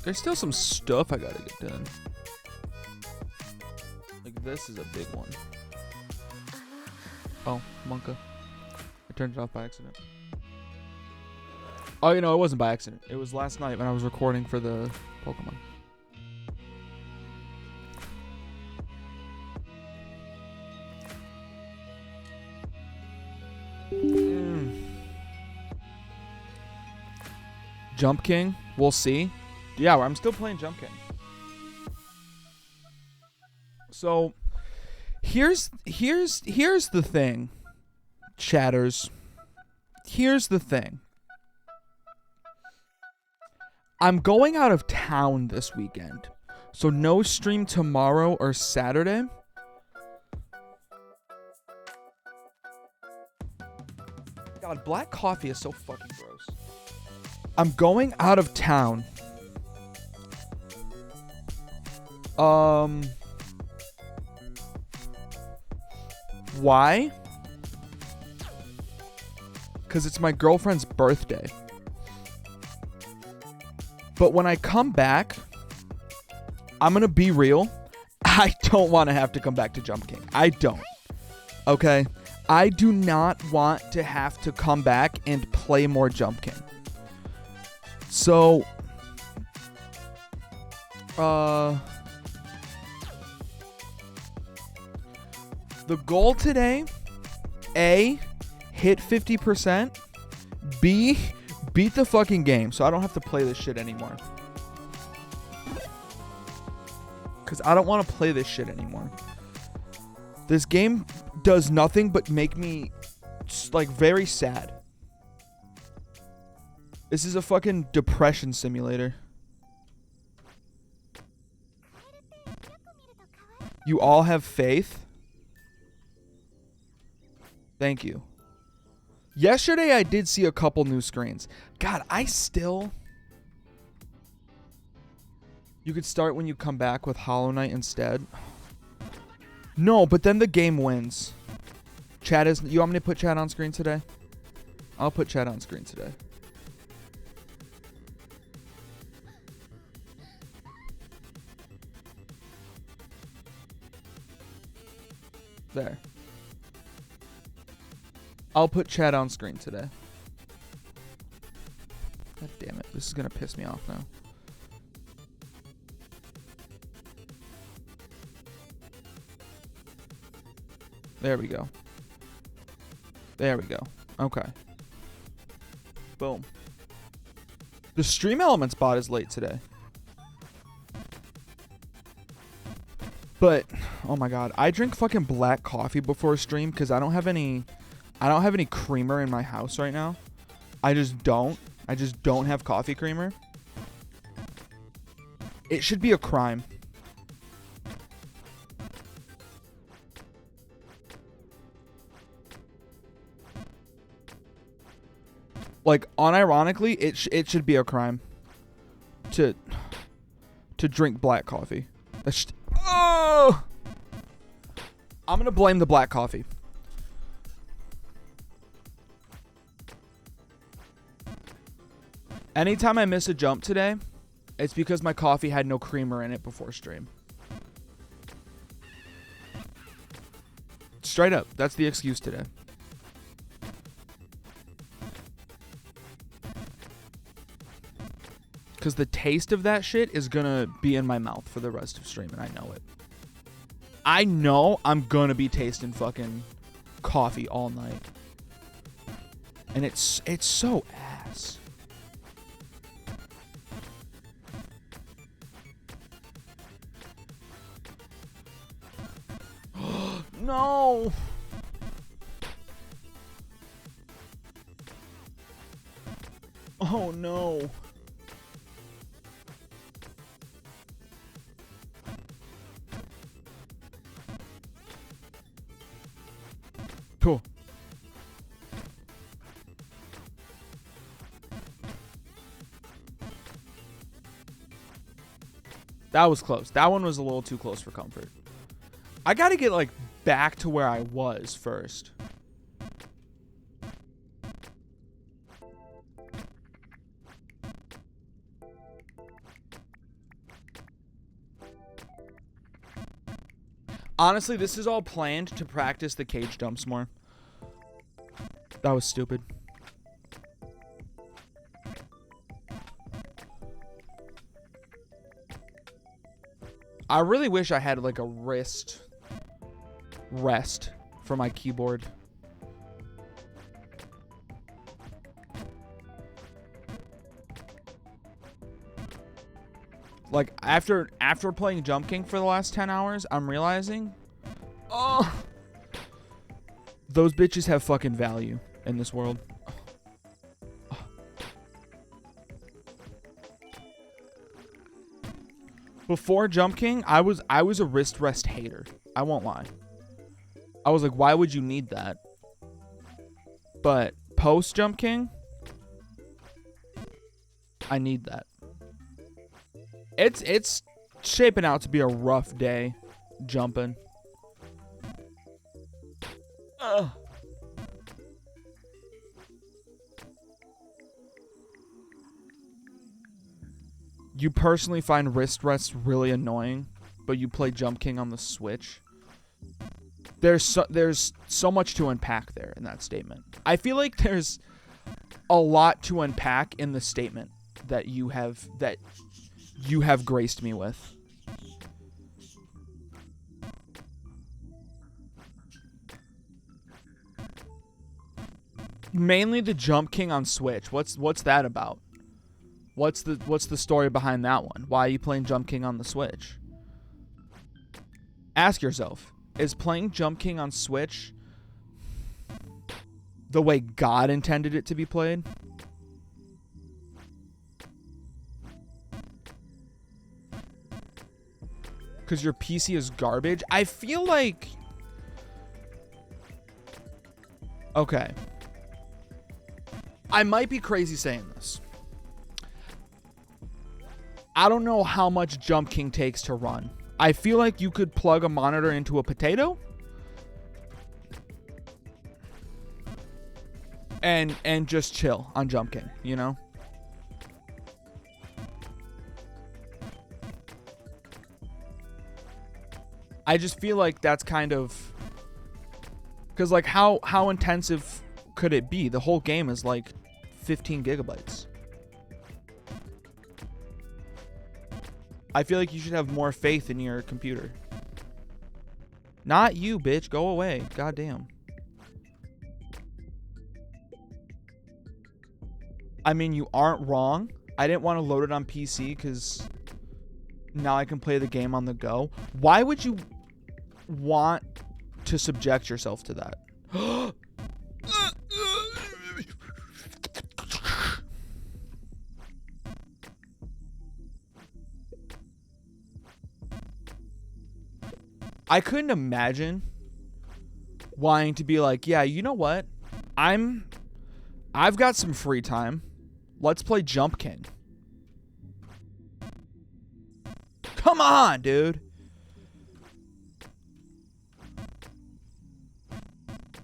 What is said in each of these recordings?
There's still some stuff I gotta get done. Like this is a big one. Oh, Monka. I turned it off by accident. Oh, you know, it wasn't by accident. It was last night when I was recording for the Pokemon. Jump King, we'll see. Yeah, I'm still playing Jump King. So, here's the thing, chatters. Here's the thing. I'm going out of town this weekend, so no stream tomorrow or Saturday. God, black coffee is so fucking gross. I'm going out of town. Why? Because it's my girlfriend's birthday. But when I come back, I'm going to be real. I don't want to have to come back to Jump King. I don't. Okay? I do not want to have to come back and play more Jump King. So, the goal today, A, hit 50%, B, beat the fucking game so I don't have to play this shit anymore. Because I don't want to play this shit anymore. This game does nothing but make me, like, very sad. This is a fucking depression simulator. You all have faith? Thank you. Yesterday I did see a couple new screens. God, You could start when you come back with Hollow Knight instead. No, but then the game wins. You want me to put chat on screen today? I'll put chat on screen today. There. I'll put chat on screen today. God damn it. This is going to piss me off now. There we go. There we go. Okay. Boom. The Stream Elements bot is late today. But, oh my god, I drink fucking black coffee before a stream because I don't have any creamer in my house right now. I just don't have coffee creamer. It should be a crime. Like, unironically, it should be a crime to drink black coffee. Oh! I'm gonna blame the black coffee. Anytime I miss a jump today, it's because my coffee had no creamer in it before stream. Straight up, that's the excuse today. Because the taste of that shit is gonna be in my mouth for the rest of stream, and I know it. I know I'm gonna be tasting fucking coffee all night. And it's so ass. No! Oh no. Cool. That was close. That one was a little too close for comfort. I gotta get, like, back to where I was first. Honestly, this is all planned to practice the cage jumps more. That was stupid. I really wish I had like a wrist rest for my keyboard. Like after playing Jump King for the last 10 hours, I'm realizing, oh, those bitches have fucking value in this world. Before Jump King, I was a wrist rest hater. I won't lie. I was like, why would you need that? But post Jump King, I need that. It's shaping out to be a rough day jumping. Ugh. You personally find wrist rests really annoying, but you play Jump King on the Switch. There's so much to unpack there in that statement. I feel like there's a lot to unpack in the statement that you have graced me with. Mainly the Jump King on Switch. What's that about? What's the story behind that one? Why are you playing Jump King on the Switch? Ask yourself, is playing Jump King on Switch the way God intended it to be played? Because your PC is garbage? I feel like... Okay. I might be crazy saying this. I don't know how much Jump King takes to run. I feel like you could plug a monitor into a potato and just chill on Jump King, you know? I just feel like that's kind of... Because, like, how intensive could it be? The whole game is, like, 15 gigabytes. I feel like you should have more faith in your computer. Not you, bitch. Go away. Goddamn. I mean, you aren't wrong. I didn't want to load it on PC because now I can play the game on the go. Why would you want to subject yourself to that? I couldn't imagine wanting to be like, yeah, you know what? I've got some free time. Let's play Jump King. Come on, dude.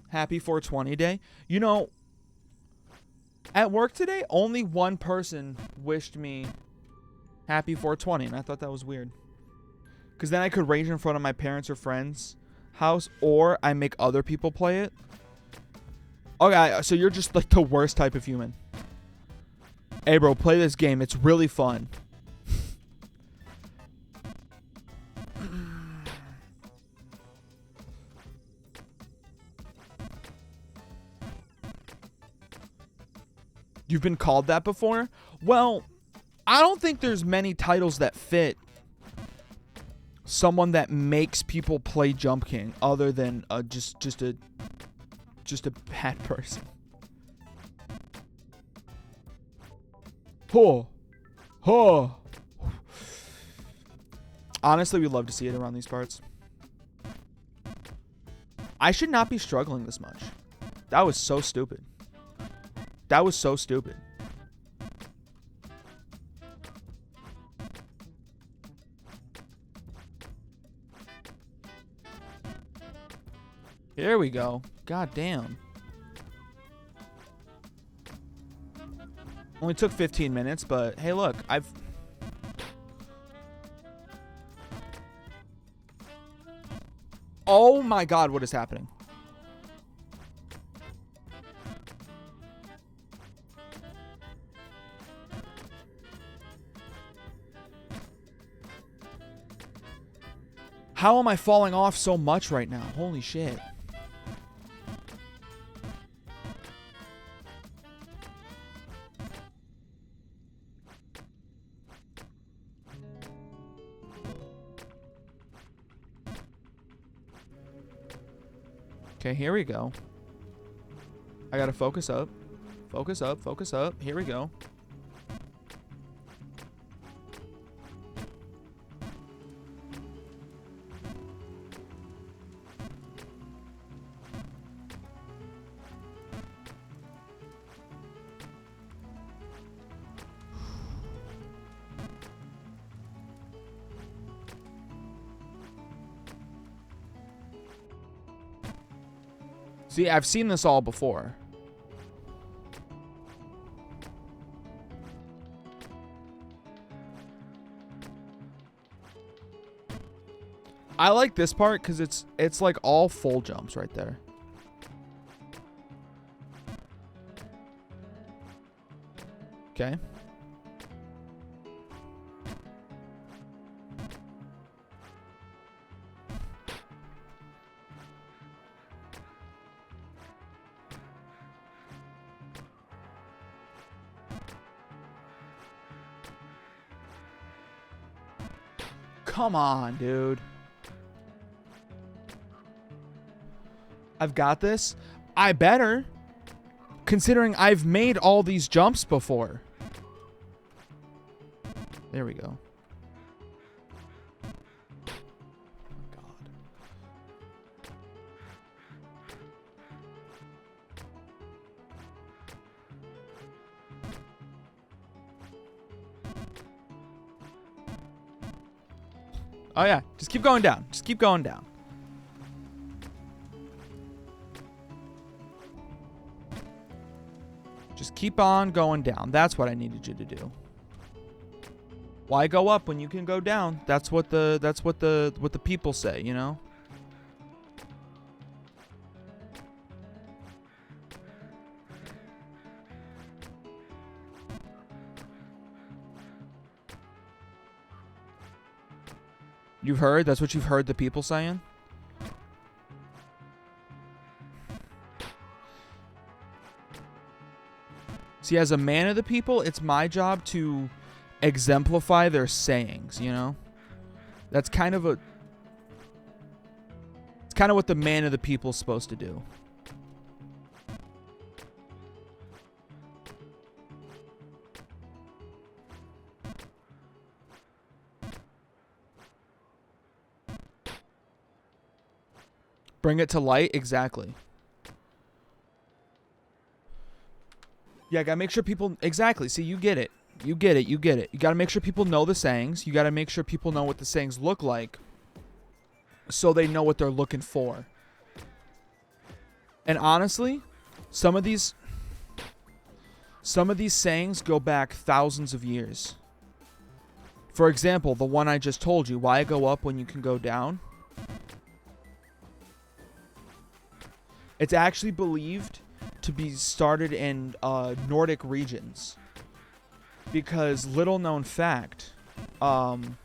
Happy 420 day. You know, at work today, only one person wished me happy 420, and I thought that was weird. Because then I could rage in front of my parents' or friends' house, or I make other people play it. Okay, so you're just like the worst type of human. Hey, bro, play this game. It's really fun. You've been called that before? Well, I don't think there's many titles that fit someone that makes people play Jump King other than just a bad person. Oh. Honestly, we'd love to see it around these parts. I should not be struggling this much. That was so stupid. That was so stupid. Here we go. God damn. Only took 15 minutes, but hey, look, Oh my God, what is happening? How am I falling off so much right now? Holy shit. Okay, here we go. I gotta focus up. Focus up, focus up. Here we go. See, I've seen this all before. I like this part because it's like all full jumps right there. Okay. Come on, dude. I've got this. I better, considering I've made all these jumps before. There we go. God. Oh yeah, just keep going down. Just keep going down. Just keep on going down. That's what I needed you to do. Why go up when you can go down? That's what the people say, you know? You've heard? That's what you've heard the people saying? See, as a man of the people, it's my job to exemplify their sayings, you know? That's kind of a... It's kind of what the man of the people is supposed to do. Bring it to light? Exactly. Yeah, gotta make sure people... Exactly. See, you get it. You get it. You get it. You gotta make sure people know the sayings. You gotta make sure people know what the sayings look like, so they know what they're looking for. And honestly, some of these sayings go back thousands of years. For example, the one I just told you, why go up when you can go down? It's actually believed to be started in Nordic regions. Because, little known fact, in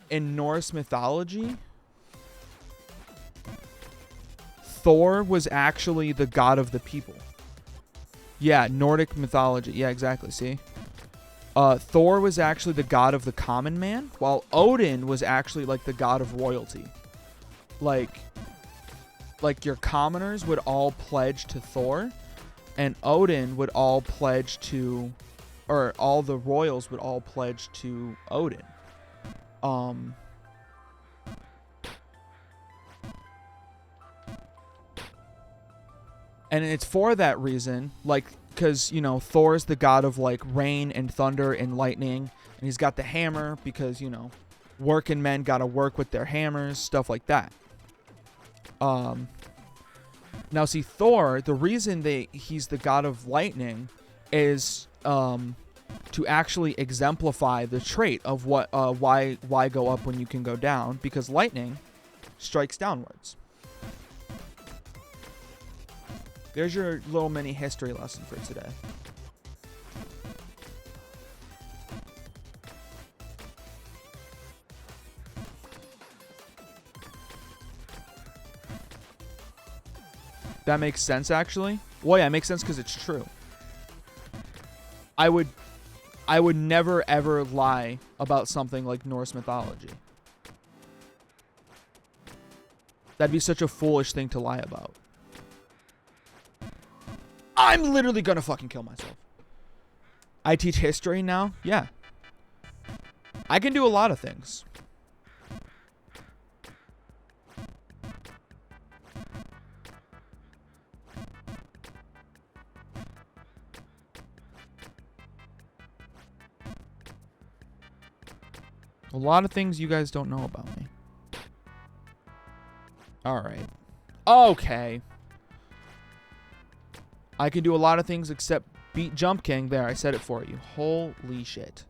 Norse mythology, Thor was actually the god of the people. Yeah, Nordic mythology. Yeah, exactly. See? Thor was actually the god of the common man, while Odin was actually like the god of royalty. Like your commoners would all pledge to Thor, and Odin would all pledge to, or all the royals would all pledge to Odin. And it's for that reason, like, because, you know, Thor's the god of, like, rain and thunder and lightning, and he's got the hammer because, you know, working men gotta work with their hammers, stuff like that. Now, see, Thor, the reason he's the god of lightning is to actually exemplify the trait of what why go up when you can go down, because lightning strikes downwards. There's your little mini history lesson for today. That makes sense, actually. Well, yeah, it makes sense because it's true. I would never, ever lie about something like Norse mythology. That'd be such a foolish thing to lie about. I'm literally gonna fucking kill myself. I teach history now? Yeah. I can do a lot of things. A lot of things you guys don't know about me. Alright. Okay. I can do a lot of things except beat Jump King. There, I said it for you. Holy shit.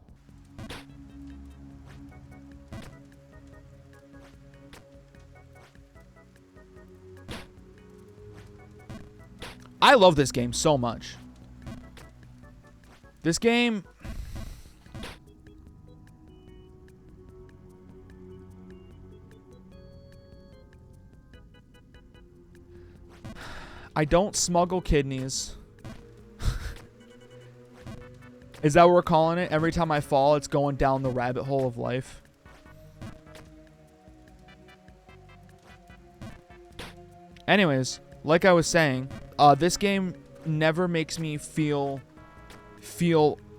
I love this game so much. This game... I don't smuggle kidneys. Is that what we're calling it? Every time I fall, it's going down the rabbit hole of life. Anyways, like I was saying, this game never makes me feel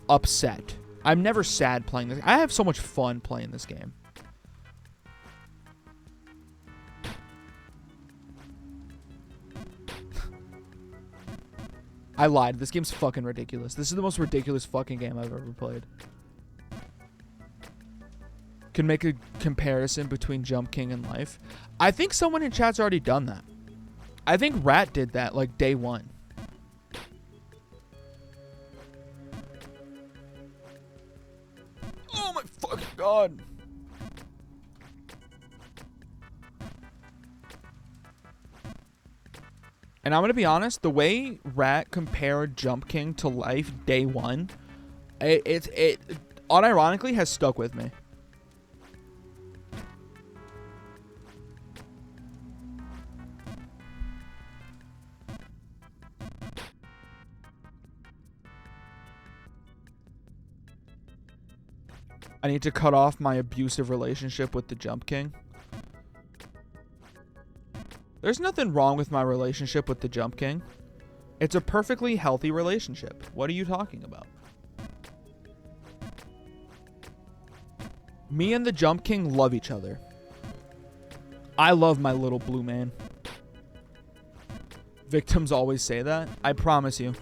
upset. I'm never sad playing this. I have so much fun playing this game. I lied. This game's fucking ridiculous. This is the most ridiculous fucking game I've ever played. Can make a comparison between Jump King and Life. I think someone in chat's already done that. I think Rat did that like day one. Oh my fucking god. And I'm going to be honest, the way Rat compared Jump King to Life day one, it unironically has stuck with me. I need to cut off my abusive relationship with the Jump King. There's nothing wrong with my relationship with the Jump King. It's a perfectly healthy relationship. What are you talking about? Me and the Jump King love each other. I love my little blue man. Victims always say that. I promise you.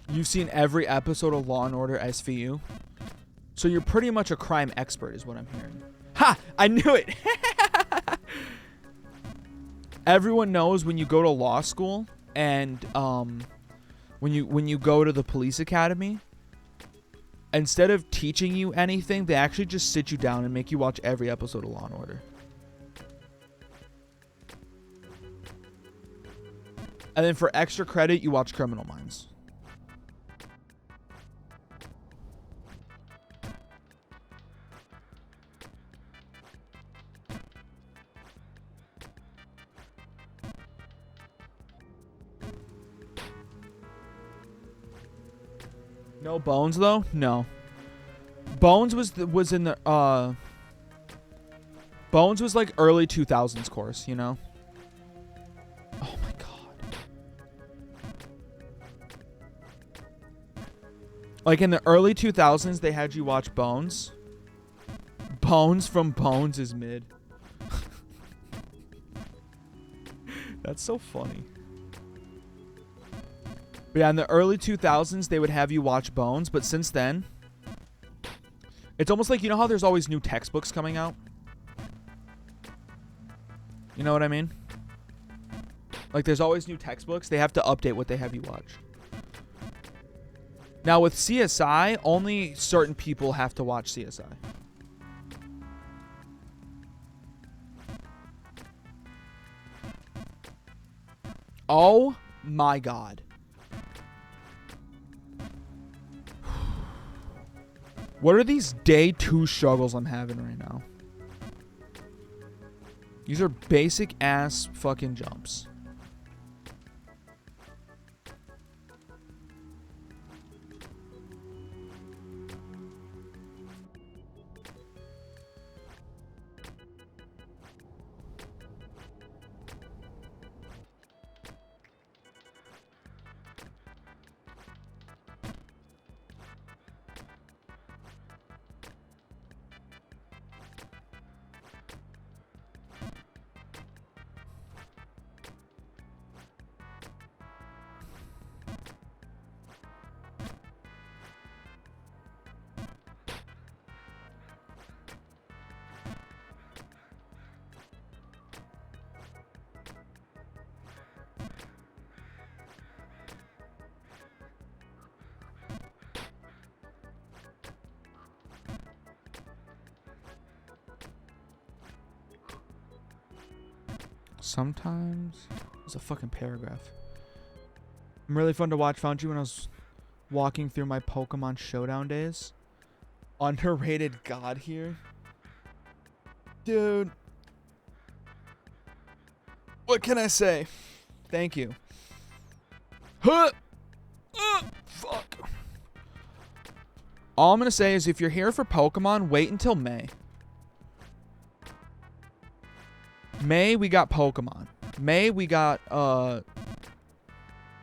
You've seen every episode of Law & Order SVU? So you're pretty much a crime expert is what I'm hearing. Ha! I knew it! Everyone knows when you go to law school and when you go to the police academy, instead of teaching you anything, they actually just sit you down and make you watch every episode of Law & Order. And then for extra credit, you watch Criminal Minds. No Bones though? No. Bones was in the Bones was like early 2000s course, you know? Oh my god. Like in the early 2000s they had you watch Bones. Bones from Bones is mid. That's so funny. But yeah, in the early 2000s, they would have you watch Bones. But since then, it's almost like, you know how there's always new textbooks coming out? You know what I mean? Like, there's always new textbooks. They have to update what they have you watch. Now, with CSI, only certain people have to watch CSI. Oh, my God. What are these day 2 struggles I'm having right now? These are basic ass fucking jumps. Sometimes it's a fucking paragraph. I'm really fun to watch. Found you when I was walking through my Pokemon Showdown days. Underrated god here. Dude. What can I say? Thank you. Huh! Fuck. All I'm going to say is if you're here for Pokemon, wait until May. May, we got Pokemon. May, we got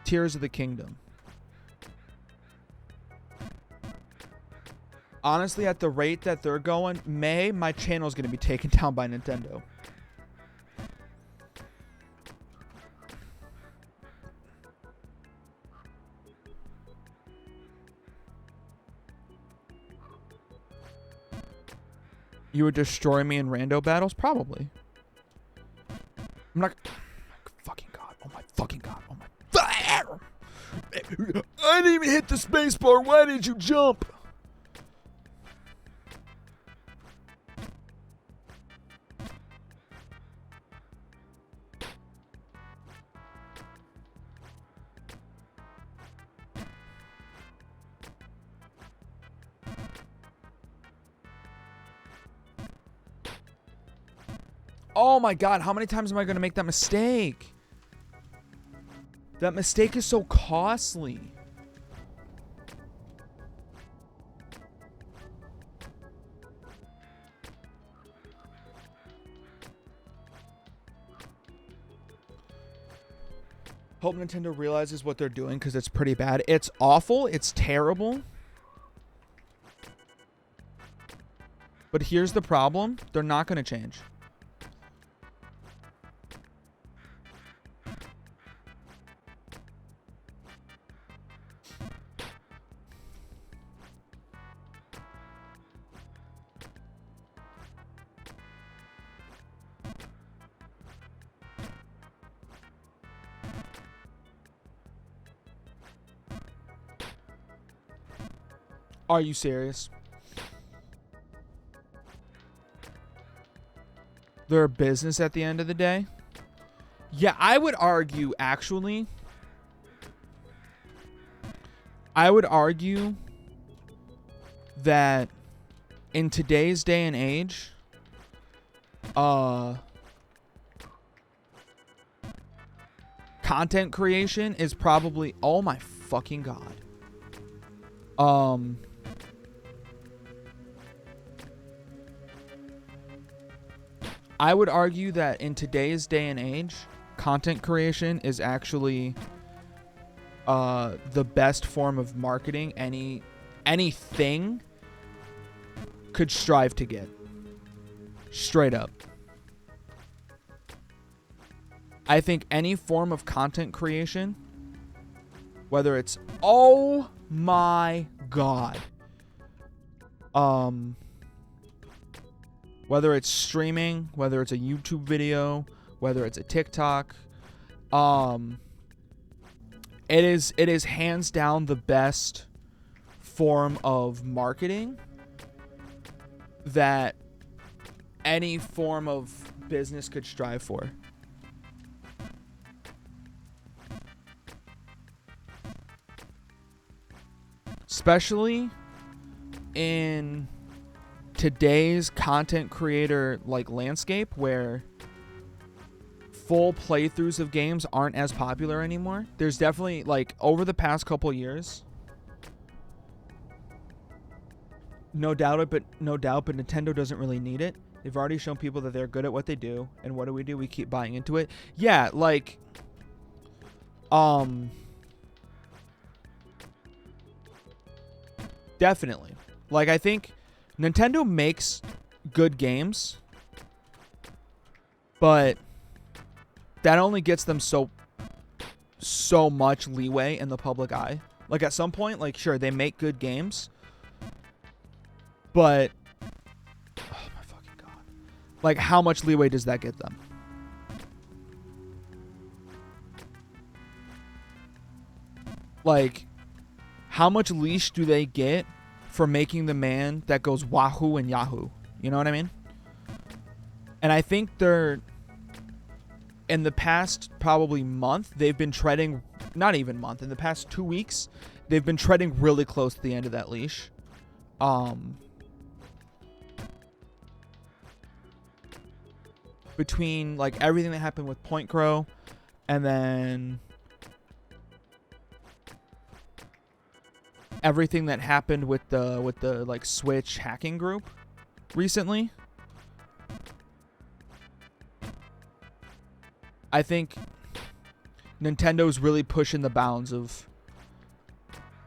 Tears of the Kingdom. Honestly, at the rate that they're going, May, my channel's going to be taken down by Nintendo. You would destroy me in rando battles? Probably. I'm not... Fucking God. Oh my fucking God. Oh my... I didn't even hit the space bar. Why did you jump? Oh my God, how many times am I going to make that mistake? That mistake is so costly. Hope Nintendo realizes what they're doing because it's pretty bad. It's awful. It's terrible. But here's the problem. They're not going to change. Are you serious? They're a business at the end of the day. Yeah, I would argue, actually. I would argue that in today's day and age, content creation is probably... Oh my fucking God. I would argue that in today's day and age, content creation is actually the best form of marketing anything could strive to get. Straight up. I think any form of content creation Whether it's, oh my God. Whether it's streaming, whether it's a YouTube video, whether it's a TikTok, it is hands down the best form of marketing that any form of business could strive for. Especially in today's content creator like landscape where full playthroughs of games aren't as popular anymore. There's definitely, like, over the past couple years, no doubt, but Nintendo doesn't really need it. They've already shown people that they're good at what they do, and what do? We keep buying into it. Yeah, like, definitely. Like, I think Nintendo makes good games, but that only gets them so much leeway in the public eye. Like, at some point, like, sure, they make good games, but oh my fucking God. Like, how much leeway does that get them? Like, how much leash do they get for making the man that goes Wahoo and Yahoo? You know what I mean? And I think they're, in the past probably month, they've been treading, not even month, in the past 2 weeks, they've been treading really close to the end of that leash. Between, like, everything that happened with Point Crow, and then everything that happened with the like Switch hacking group recently, I think Nintendo's really pushing the bounds of,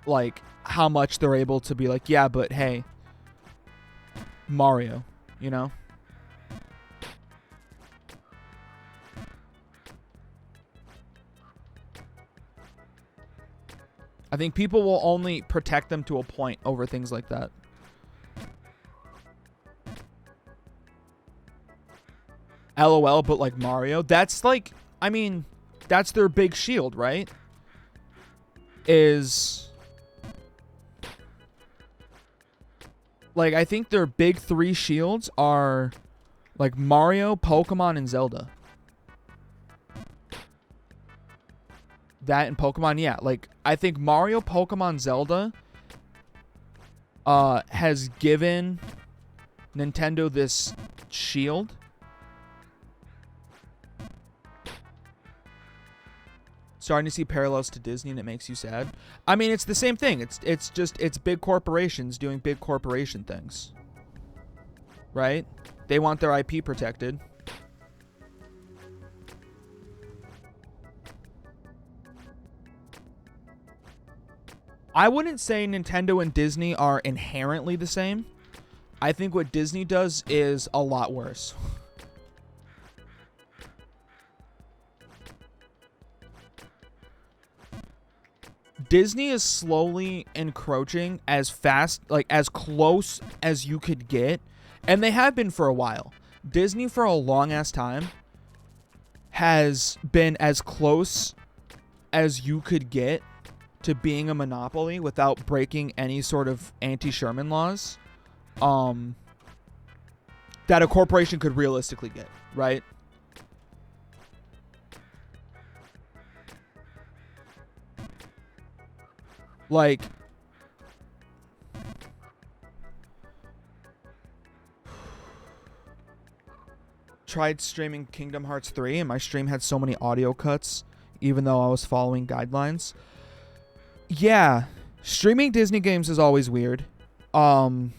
like, how much they're able to be like, yeah, but hey, Mario, you know? I think people will only protect them to a point over things like that. LOL, but like Mario, that's like, I mean, that's their big shield, right? Is, like, I think their big three shields are like Mario, Pokemon, and Zelda. That and Pokemon, yeah. Like, I think Mario, Pokemon, Zelda has given Nintendo this shield. Starting to see parallels to Disney, and it makes you sad. I mean, it's the same thing. It's just big corporations doing big corporation things. Right? They want their IP protected. I wouldn't say Nintendo and Disney are inherently the same. I think what Disney does is a lot worse. Disney is slowly encroaching as fast, like as close as you could get. And they have been for a while. Disney for a long ass time has been as close as you could get to being a monopoly without breaking any sort of anti-Sherman laws that a corporation could realistically get, right? Like, tried streaming Kingdom Hearts 3 and my stream had so many audio cuts even though I was following guidelines. Yeah, streaming Disney games is always weird. It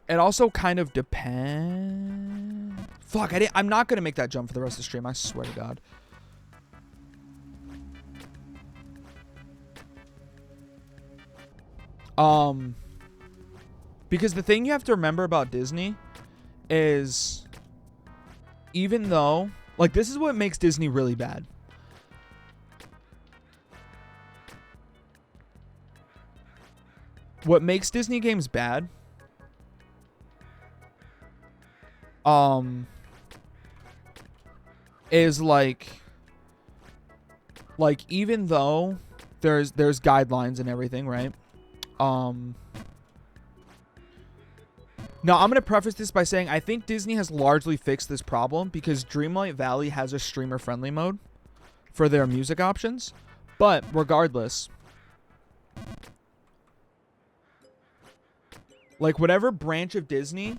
also kind of depends. Fuck, I'm not going to make that jump for the rest of the stream. I swear to God. Because the thing you have to remember about Disney is, even though, like, this is what makes Disney really bad. what makes Disney games bad is like even though there's guidelines and everything, right? Now, I'm going to preface this by saying I think Disney has largely fixed this problem because Dreamlight Valley has a streamer-friendly mode for their music options. But regardless, like whatever branch of Disney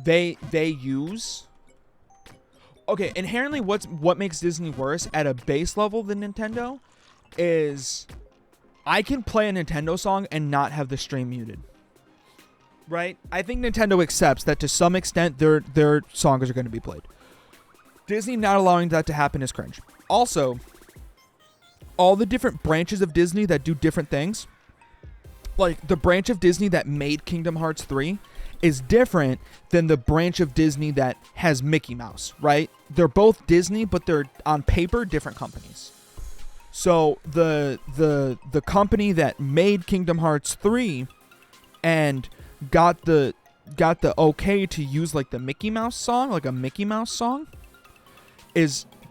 they use. Okay, inherently what makes Disney worse at a base level than Nintendo is I can play a Nintendo song and not have the stream muted. Right? I think Nintendo accepts that to some extent their songs are going to be played. Disney not allowing that to happen is cringe. Also, all the different branches of Disney that do different things, like the branch of Disney that made Kingdom Hearts 3 is different than the branch of Disney that has Mickey Mouse, right? They're both Disney, but they're on paper different companies. So the company that made Kingdom Hearts 3 and got the okay to use like the Mickey Mouse song, like a Mickey Mouse song,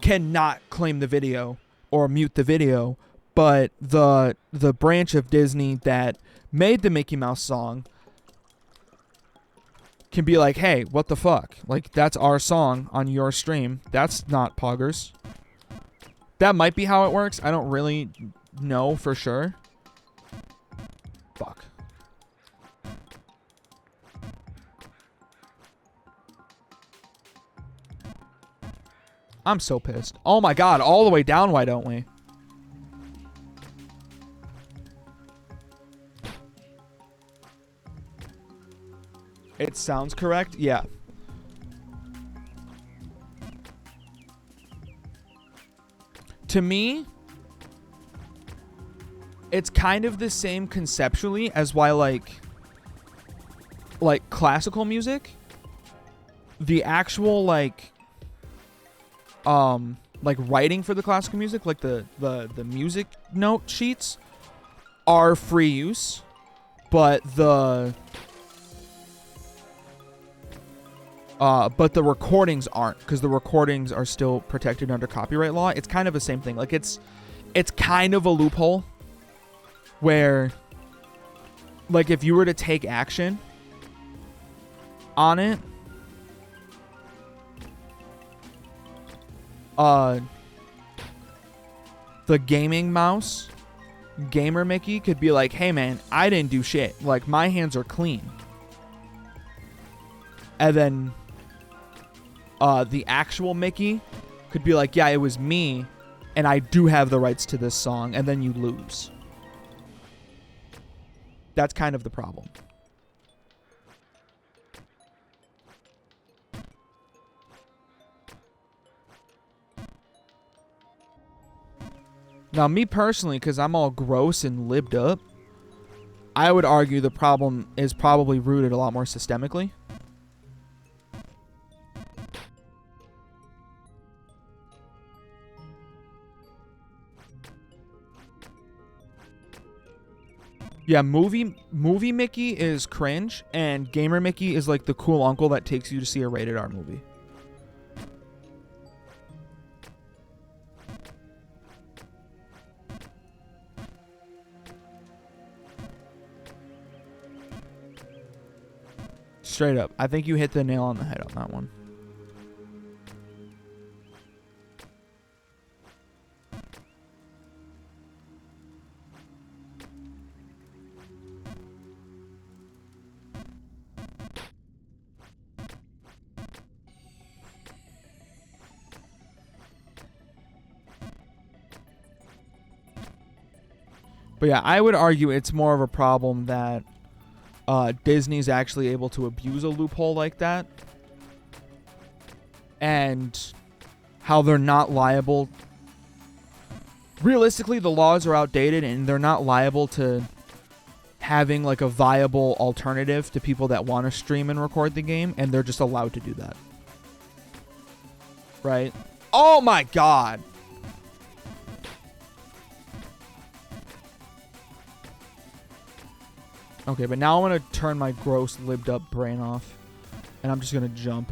cannot claim the video or mute the video, but the branch of Disney that made the Mickey Mouse song can be like, hey, what the fuck? Like, that's our song on your stream. That's not poggers. That might be how it works. I don't really know for sure. Fuck. I'm so pissed. Oh my god, all the way down, why don't we? It sounds correct? Yeah. To me, it's kind of the same conceptually as why like classical music, the actual like writing for the classical music, like the music note sheets are free use, but the recordings aren't, because the recordings are still protected under copyright law. It's kind of the same thing. Like it's kind of a loophole where like if you were to take action on it, the gaming mouse, Gamer Mickey, could be like, hey man, I didn't do shit. Like, my hands are clean. And then the actual Mickey could be like, yeah, it was me, and I do have the rights to this song, and then you lose. That's kind of the problem. Now, me personally, because I'm all gross and libbed up, I would argue the problem is probably rooted a lot more systemically. Yeah, movie Mickey is cringe, and Gamer Mickey is like the cool uncle that takes you to see a rated R movie. Straight up. I think you hit the nail on the head on that one. But yeah, I would argue it's more of a problem that Disney's actually able to abuse a loophole like that, and how they're not liable. Realistically, the laws are outdated, and they're not liable to having like a viable alternative to people that want to stream and record the game, and they're just allowed to do that. Right? Oh my god! Okay, but now I'm going to turn my gross libbed up brain off. And I'm just going to jump.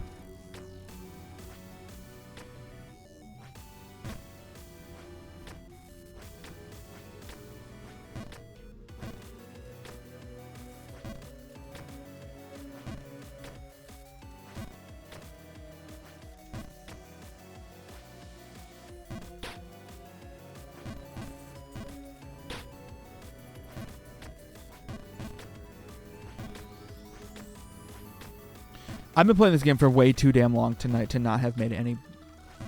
I've been playing this game for way too damn long tonight to not have made any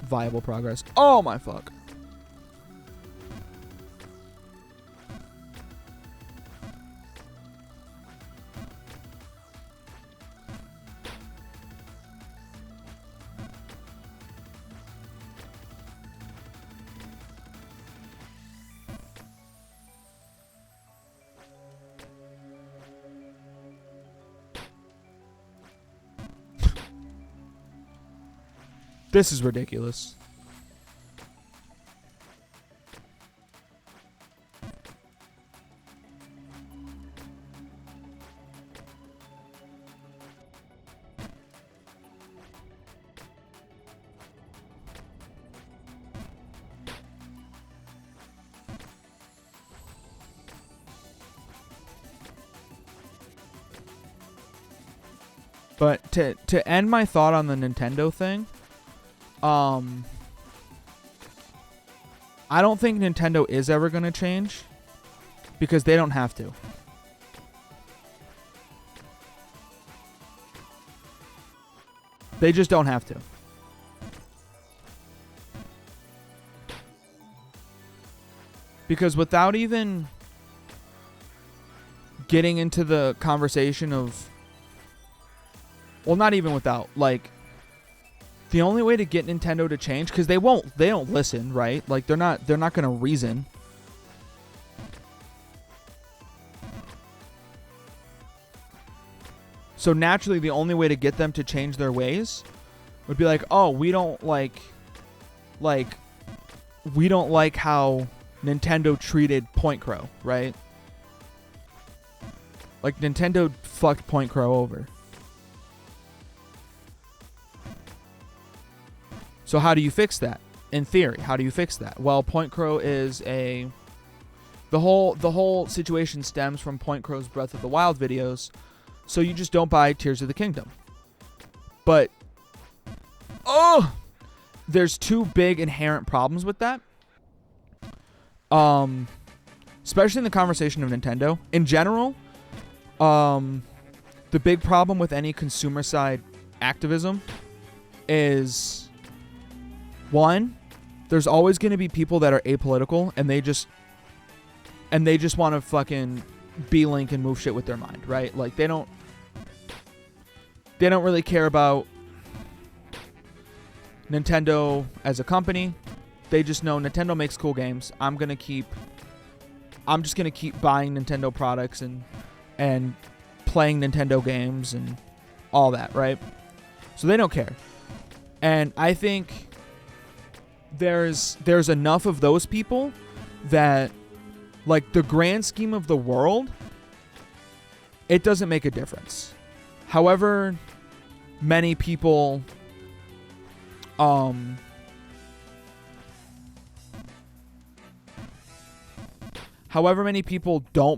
viable progress. Oh my fuck. This is ridiculous. But to end my thought on the Nintendo thing, I don't think Nintendo is ever going to change because they don't have to. They just don't have to. Because without even getting into the conversation of, well, not even without, like, the only way to get Nintendo to change, because they don't listen, right? Like, they're not going to reason. So naturally, the only way to get them to change their ways would be like, oh, we don't like how Nintendo treated Point Crow, right? Like, Nintendo fucked Point Crow over. So how do you fix that? In theory, how do you fix that? Well, Point Crow is the whole situation stems from Point Crow's Breath of the Wild videos, so you just don't buy Tears of the Kingdom. But there's two big inherent problems with that. Especially in the conversation of Nintendo. In general, the big problem with any consumer side activism is, one, there's always going to be people that are apolitical and they just want to fucking be Link and move shit with their mind, right? Like, they don't really care about Nintendo as a company. They just know Nintendo makes cool games. I'm just going to keep buying Nintendo products and playing Nintendo games and all that, right? So they don't care. And I think there's enough of those people that, like, the grand scheme of the world, it doesn't make a difference. However many people don't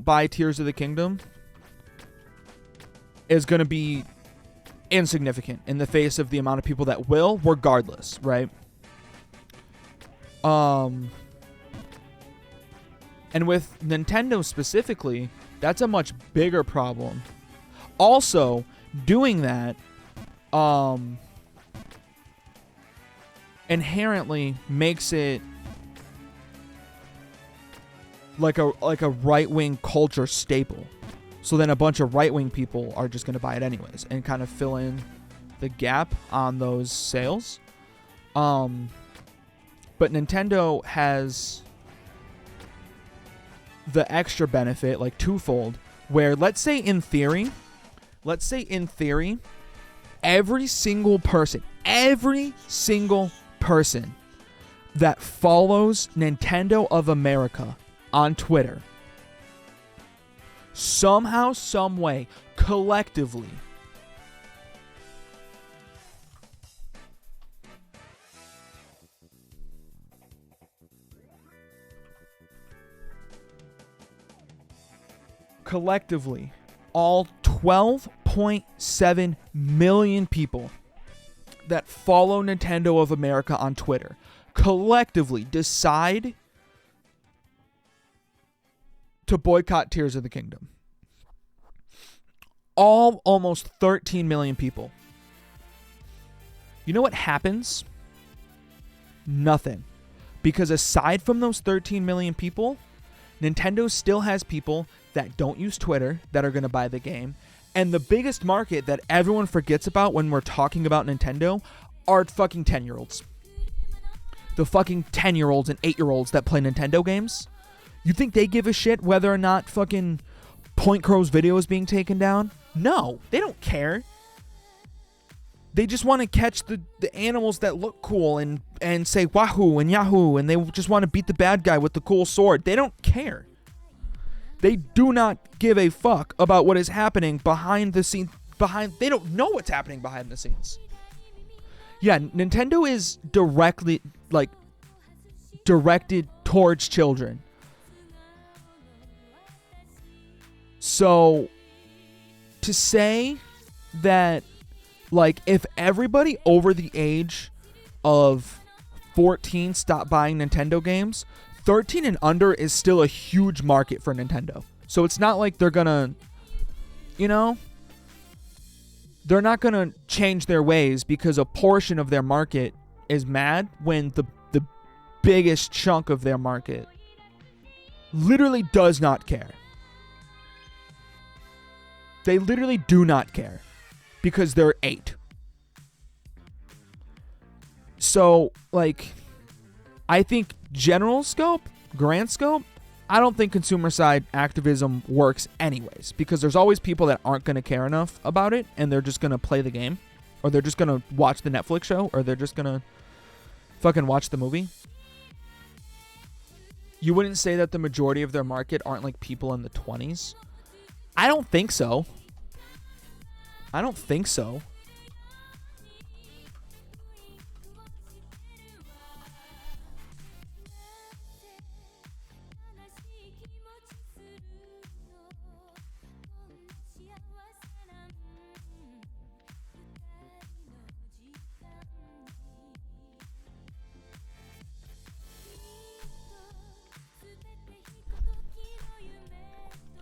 buy Tears of the Kingdom is going to be insignificant in the face of the amount of people that will, regardless, right? And with Nintendo specifically, that's a much bigger problem. Also, doing that inherently makes it like a right-wing culture staple. So then a bunch of right-wing people are just going to buy it anyways and kind of fill in the gap on those sales. But Nintendo has the extra benefit, like twofold, where let's say in theory, every single person that follows Nintendo of America on Twitter somehow, some way, collectively, all 12.7 million people that follow Nintendo of America on Twitter collectively decide to boycott Tears of the Kingdom. All almost 13 million people. You know what happens? Nothing. Because aside from those 13 million people, Nintendo still has people that don't use Twitter that are going to buy the game. And the biggest market that everyone forgets about when we're talking about Nintendo are fucking 10-year-olds. The fucking 10-year-olds and 8-year-olds that play Nintendo games. You think they give a shit whether or not fucking Point Crow's video is being taken down? No, they don't care. They just want to catch the animals that look cool and say wahoo and yahoo, and they just want to beat the bad guy with the cool sword. They don't care. They do not give a fuck about what is happening behind the scenes. They don't know what's happening behind the scenes. Yeah, Nintendo is directed towards children. So to say that, like, if everybody over the age of 14 stopped buying Nintendo games, 13 and under is still a huge market for Nintendo. So it's not like they're gonna, they're not gonna change their ways because a portion of their market is mad when the biggest chunk of their market literally does not care. They literally do not care because they're 8. So, like, I think grand scope, I don't think consumer side activism works anyways, because there's always people that aren't going to care enough about it, and they're just going to play the game, or they're just going to watch the Netflix show, or they're just going to fucking watch the movie. You wouldn't say that the majority of their market aren't like people in the 20s? I don't think so.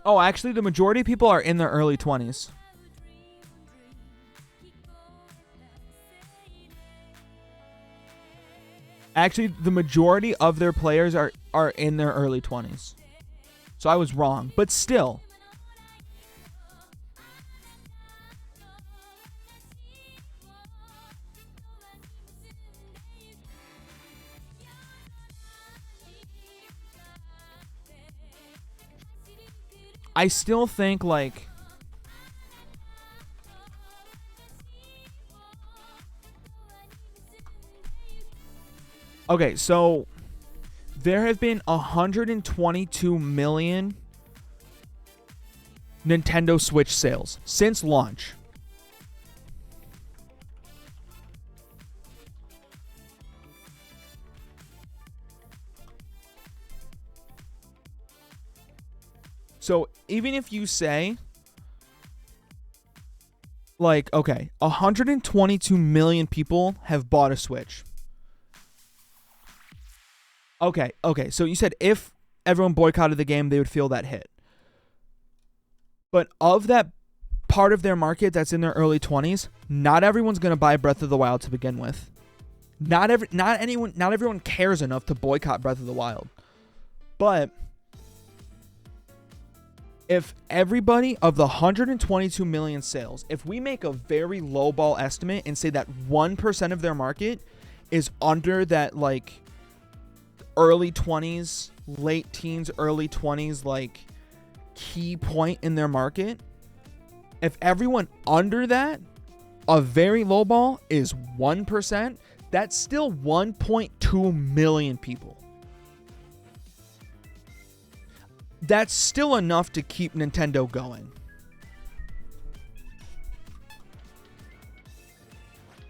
Oh, actually, the majority of people are in their early 20s. Actually, the majority of their players are in their early 20s. So I was wrong, but still. I still think, like, okay, so there have been 122 million Nintendo Switch sales since launch. So even if you say, like, okay, 122 million people have bought a Switch. Okay, so you said if everyone boycotted the game, they would feel that hit. But of that part of their market that's in their early 20s, not everyone's going to buy Breath of the Wild to begin with. Not everyone cares enough to boycott Breath of the Wild. But if everybody of the 122 million sales, if we make a very lowball estimate and say that 1% of their market is under that, like, early 20s, late teens, early 20s, like, key point in their market, if everyone under that, a very lowball is 1%, that's still 1.2 million people. that's still enough to keep Nintendo going.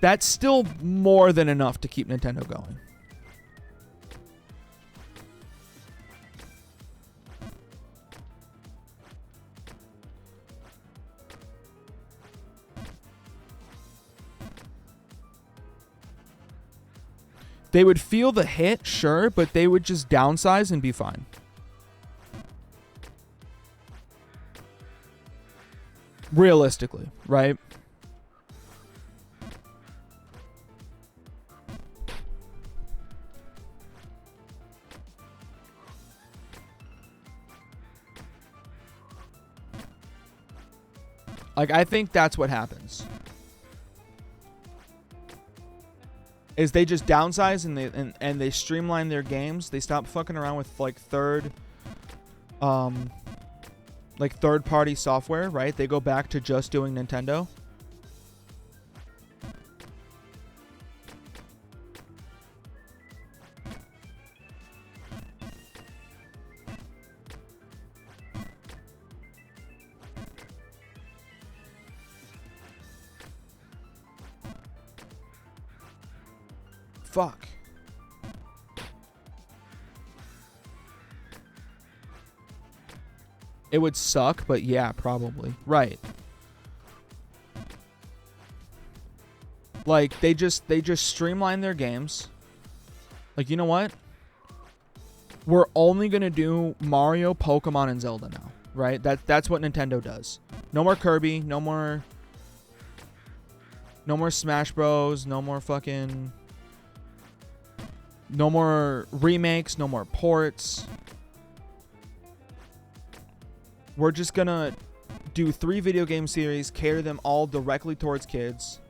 That's still more than enough to keep Nintendo going. They would feel the hit, sure, but they would just downsize and be fine. Realistically, right? Like, I think that's what happens. Is they just downsize and they streamline their games. They stop fucking around with like third-party software, right? They go back to just doing Nintendo. Fuck. It would suck, but yeah, probably. Right. Like they just streamline their games. Like, you know what? We're only going to do Mario, Pokemon, and Zelda now, right? That's what Nintendo does. No more Kirby, no more Smash Bros, no more remakes, no more ports. We're just gonna do 3 video game series, cater them all directly towards kids.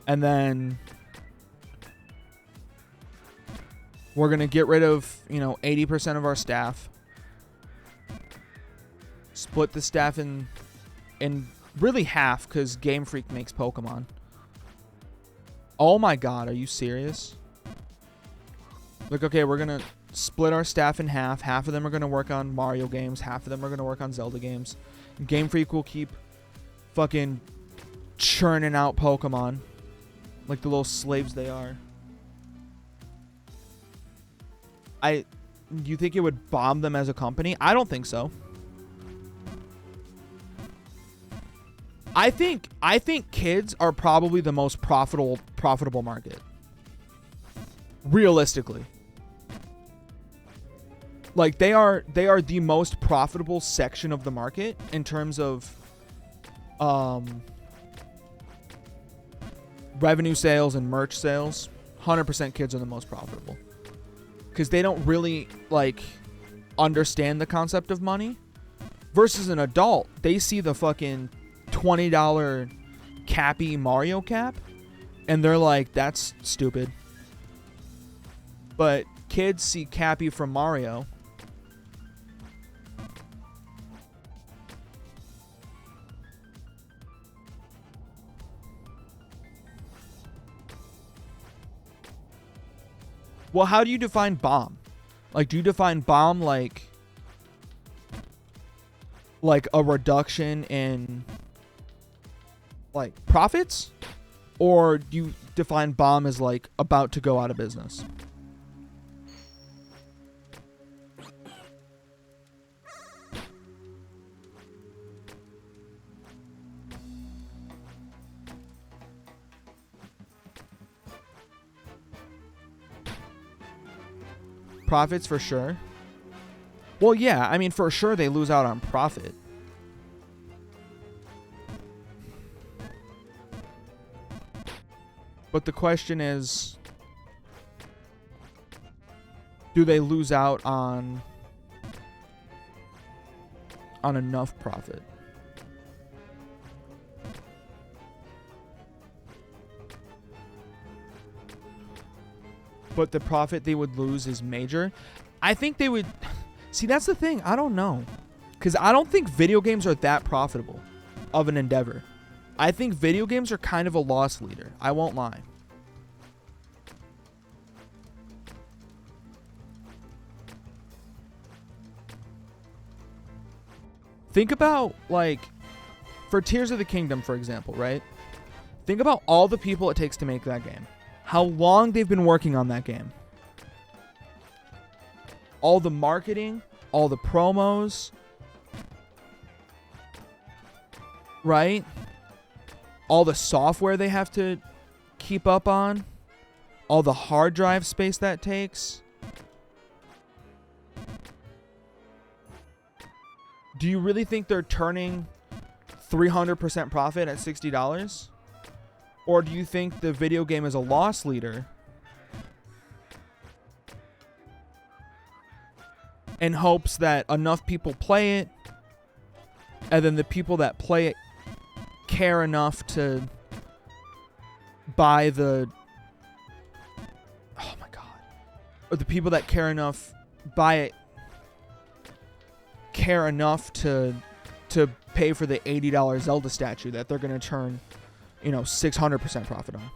And then we're gonna get rid of, 80% of our staff. Split the staff in really half, because Game Freak makes Pokemon. Oh my god, are you serious? Like, okay, we're going to split our staff in half. Half of them are going to work on Mario games. Half of them are going to work on Zelda games. Game Freak will keep fucking churning out Pokemon like the little slaves they are. You think it would bomb them as a company? I don't think so. I think kids are probably the most profitable market. Realistically. Like they are the most profitable section of the market in terms of revenue sales and merch sales. 100% kids are the most profitable. Cuz they don't really understand the concept of money versus an adult. They see the fucking $20 Cappy Mario cap and they're like, that's stupid. But kids see Cappy from Mario. Well, how do you define bomb? Like, do you define bomb like a reduction in profits, or do you define bomb as about to go out of business? Profits for sure. Well, yeah, I mean, for sure they lose out on profit. But the question is, do they lose out on enough profit? But the profit they would lose is major. I think they would... See, that's the thing. I don't know. Because I don't think video games are that profitable of an endeavor. I think video games are kind of a loss leader. I won't lie. Think about, like, for Tears of the Kingdom, for example, right? Think about all the people it takes to make that game. How long they've been working on that game. All the marketing, all the promos, right? All the software they have to keep up on. All the hard drive space that takes. Do you really think they're turning 300% profit at $60? Or do you think the video game is a loss leader in hopes that enough people play it, and then the people that play it care enough to buy the... Oh my God. Or the people that care enough buy it care enough to pay for the $80 Zelda statue that they're going to turn, 600% profit on.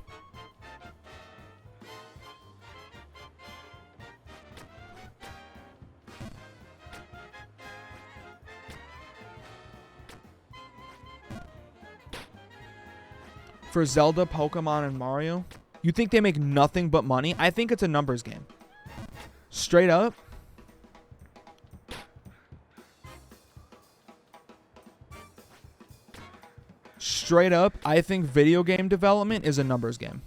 For Zelda, Pokemon, and Mario, you think they make nothing but money? I think it's a numbers game. Straight up. Straight up, I think video game development is a numbers game.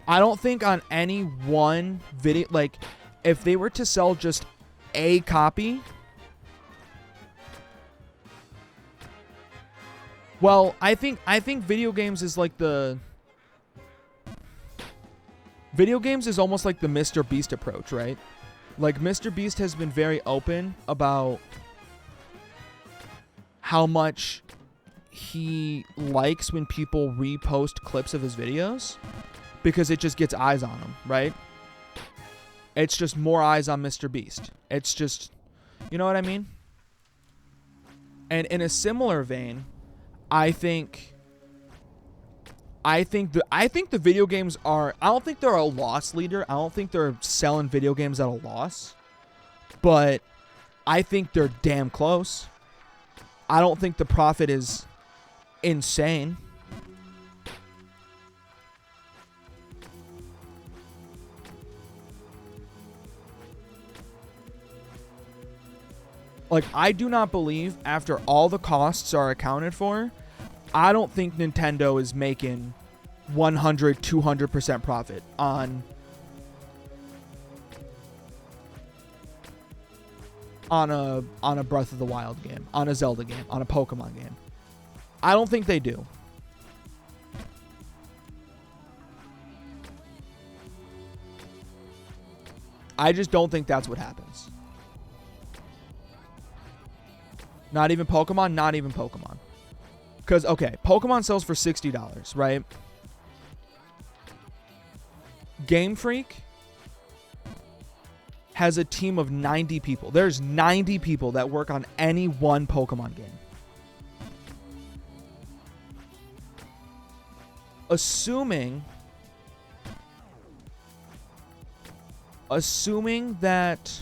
I don't think on any one video, like, if they were to sell just a copy, well, I think video games is like the... Video games is almost like the Mr. Beast approach, right? Like, Mr. Beast has been very open about how much he likes when people repost clips of his videos because it just gets eyes on him, right? It's just more eyes on Mr. Beast. It's just, you know what I mean? And in a similar vein, I think the video games are... I don't think they're a loss leader. I don't think they're selling video games at a loss. But I think they're damn close. I don't think the profit is insane. Like, I do not believe, after all the costs are accounted for, I don't think Nintendo is making 100, 200% profit on a Breath of the Wild game, on a Zelda game, on a Pokemon game. I don't think they do. I just don't think that's what happens. Not even Pokemon, not even Pokemon. Because, okay, Pokemon sells for $60, right? Game Freak has a team of 90 people. There's 90 people that work on any one Pokemon game. Assuming that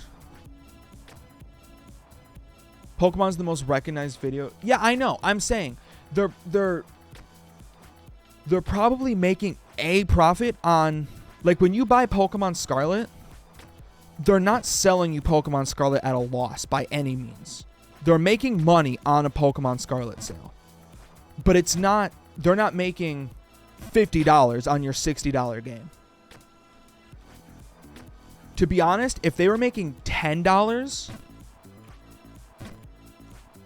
Pokemon's the most recognized video. Yeah, I know. I'm saying they're probably making a profit on, like, when you buy Pokemon Scarlet, they're not selling you Pokemon Scarlet at a loss by any means. They're making money on a Pokemon Scarlet sale. But it's not, they're not making $50 on your $60 game. To be honest, if they were making $10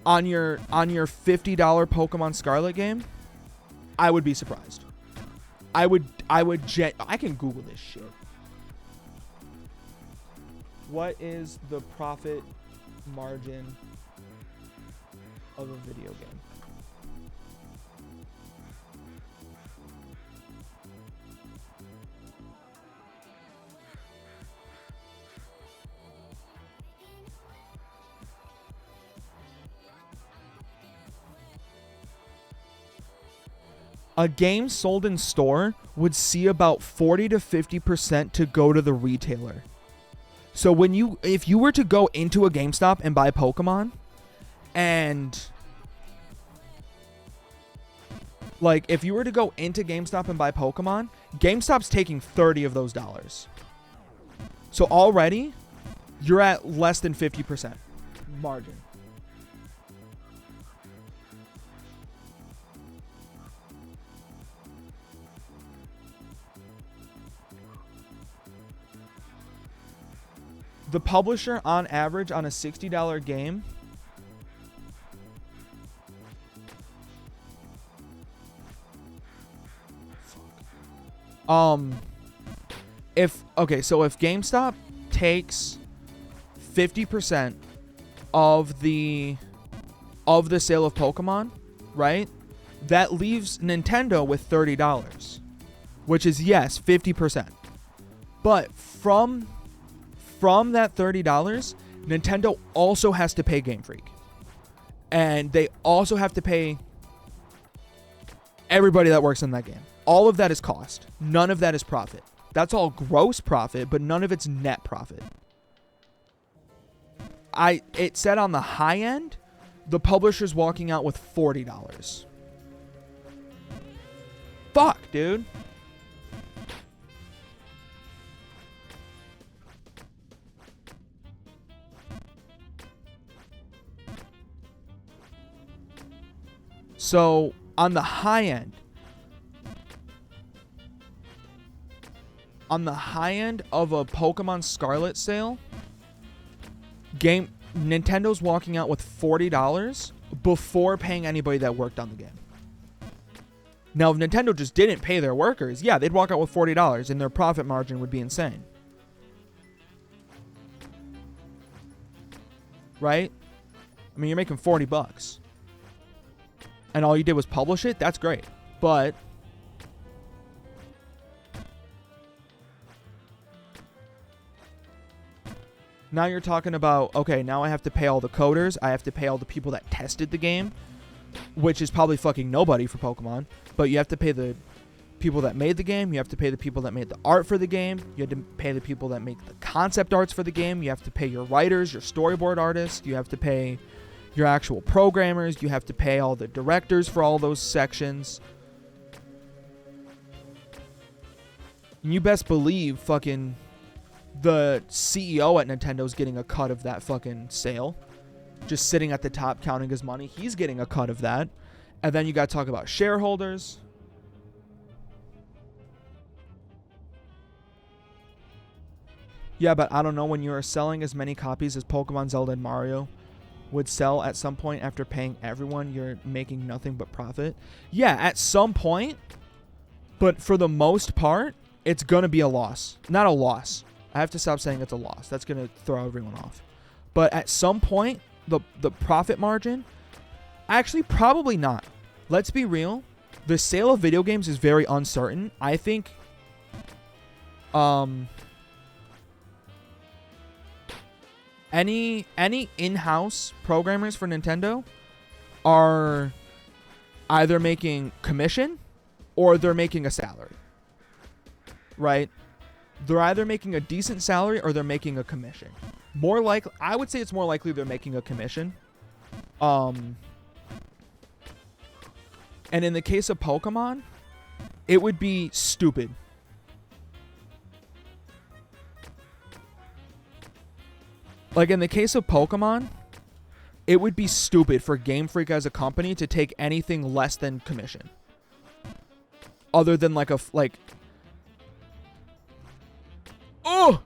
on your $50 Pokemon Scarlet game, I would be surprised. I can Google this shit. What is the profit margin of a video game? a game sold in store would see about 40 to 50% to go to the retailer. So if you were to go into a GameStop and buy Pokemon, and like if you were to go into GameStop and buy Pokemon, GameStop's taking 30 of those dollars. So already you're at less than 50% margin. The publisher, on average, on a $60 game, if GameStop takes 50% of the sale of Pokemon, right? That leaves Nintendo with $30, which is, yes, 50%. But from that $30, Nintendo also has to pay Game Freak. And they also have to pay everybody that works in that game. All of that is cost. None of that is profit. That's all gross profit, but none of it's net profit. It said on the high end, the publisher's walking out with $40. Fuck, dude. So, on the high end of a Pokemon Scarlet sale, Nintendo's walking out with $40 before paying anybody that worked on the game. Now, if Nintendo just didn't pay their workers, yeah, they'd walk out with $40 and their profit margin would be insane. Right? I mean, you're making $40. And all you did was publish it, that's great. But now you're talking about, okay, now I have to pay all the coders. I have to pay all the people that tested the game, which is probably fucking nobody for Pokemon. But you have to pay the people that made the game. You have to pay the people that made the art for the game. You have to pay the people that make the concept arts for the game. You have to pay your writers, your storyboard artists. You have to pay your actual programmers. You have to pay all the directors for all those sections. And you best believe fucking the CEO at Nintendo's getting a cut of that fucking sale. Just sitting at the top counting his money. He's getting a cut of that. And then you got to talk about shareholders. Yeah, but I don't know, when you are selling as many copies as Pokemon, Zelda, and Mario would sell at some point after paying everyone, you're making nothing but profit. Yeah, at some point. But for the most part, it's going to be a loss. Not a loss. I have to stop saying it's a loss. That's going to throw everyone off. But at some point, the profit margin, actually probably not. Let's be real. The sale of video games is very uncertain. I think any in-house programmers for Nintendo are either making commission or they're making a salary. Right? They're either making a decent salary or they're making a commission. More likely, I would say it's more likely they're making a commission. And in the case of Pokemon, it would be stupid. Like in the case of Pokemon, it would be stupid for Game Freak as a company to take anything less than commission. Other than oh!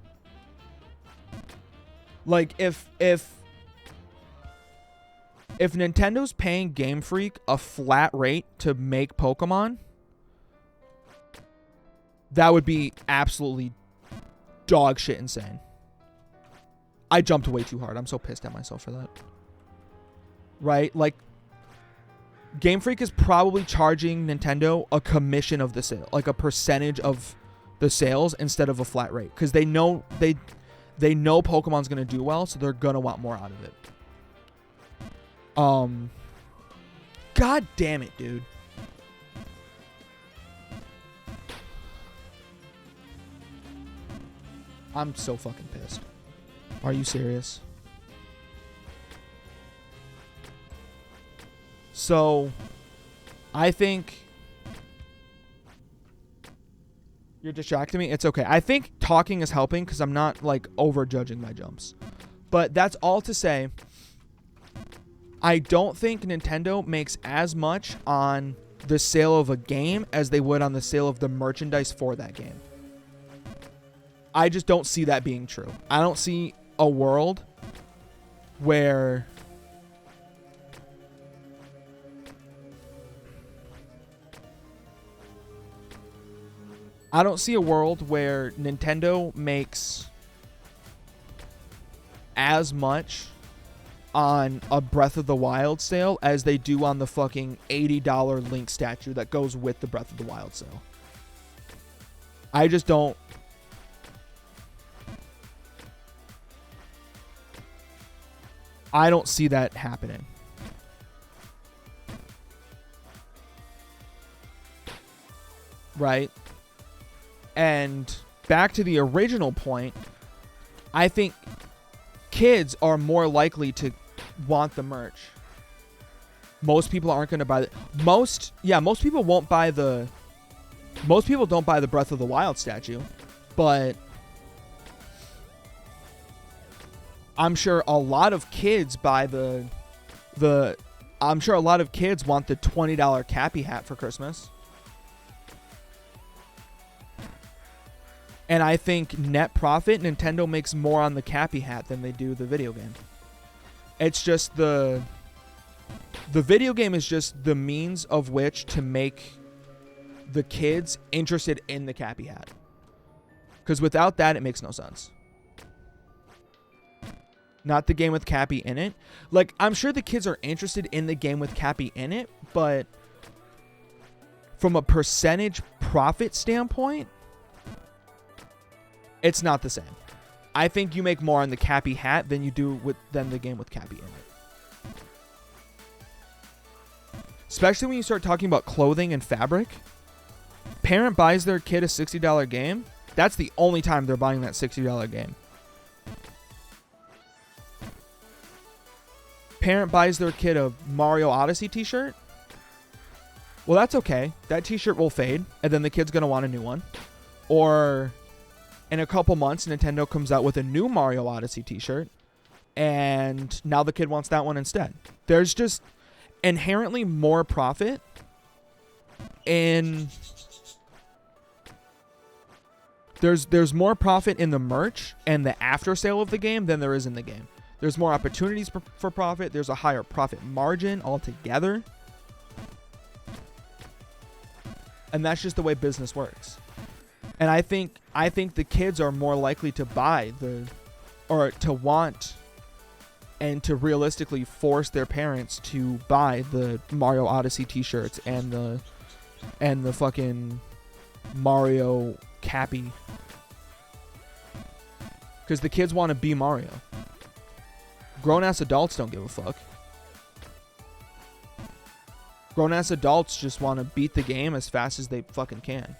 Like if Nintendo's paying Game Freak a flat rate to make Pokemon, that would be absolutely dog shit insane. I jumped way too hard. I'm so pissed at myself for that. Right? Like, Game Freak is probably charging Nintendo a commission of the sale, like a percentage of the sales instead of a flat rate, because they know Pokemon's gonna do well, so they're gonna want more out of it. God damn it, dude. I'm so fucking pissed. Are you serious? So, I think you're distracting me. It's okay. I think talking is helping because I'm not like over judging my jumps. But that's all to say, I don't think Nintendo makes as much on the sale of a game as they would on the sale of the merchandise for that game. I just don't see that being true. I don't see a world where Nintendo makes as much on a Breath of the Wild sale as they do on the fucking $80 Link statue that goes with the Breath of the Wild sale. I just don't. I don't see that happening. Right? And back to the original point, I think kids are more likely to want the merch. Most people aren't going to buy most people won't buy most people don't buy the Breath of the Wild statue, but I'm sure a lot of kids buy I'm sure a lot of kids want the $20 Cappy hat for Christmas. And I think net profit, Nintendo makes more on the Cappy hat than they do the video game. It's just the video game is just the means of which to make the kids interested in the Cappy hat. Because without that, it makes no sense. Not the game with Cappy in it. Like, I'm sure the kids are interested in the game with Cappy in it, but from a percentage profit standpoint, it's not the same. I think you make more on the Cappy hat than you do than the game with Cappy in it. Especially when you start talking about clothing and fabric. Parent buys their kid a $60 game. That's the only time they're buying that $60 game. Parent buys their kid a Mario Odyssey t-shirt. Well, that's okay. That t-shirt will fade, and then the kid's going to want a new one. Or in a couple months, Nintendo comes out with a new Mario Odyssey t-shirt, and now the kid wants that one instead. There's just inherently more profit in... There's more profit in the merch and the after sale of the game than there is in the game. There's more opportunities for profit. There's a higher profit margin altogether. And that's just the way business works. And I think the kids are more likely to buy to want and to realistically force their parents to buy the Mario Odyssey t-shirts and the fucking Mario Cappy. Because the kids want to be Mario. Grown-ass adults don't give a fuck. Grown-ass adults just want to beat the game as fast as they fucking can.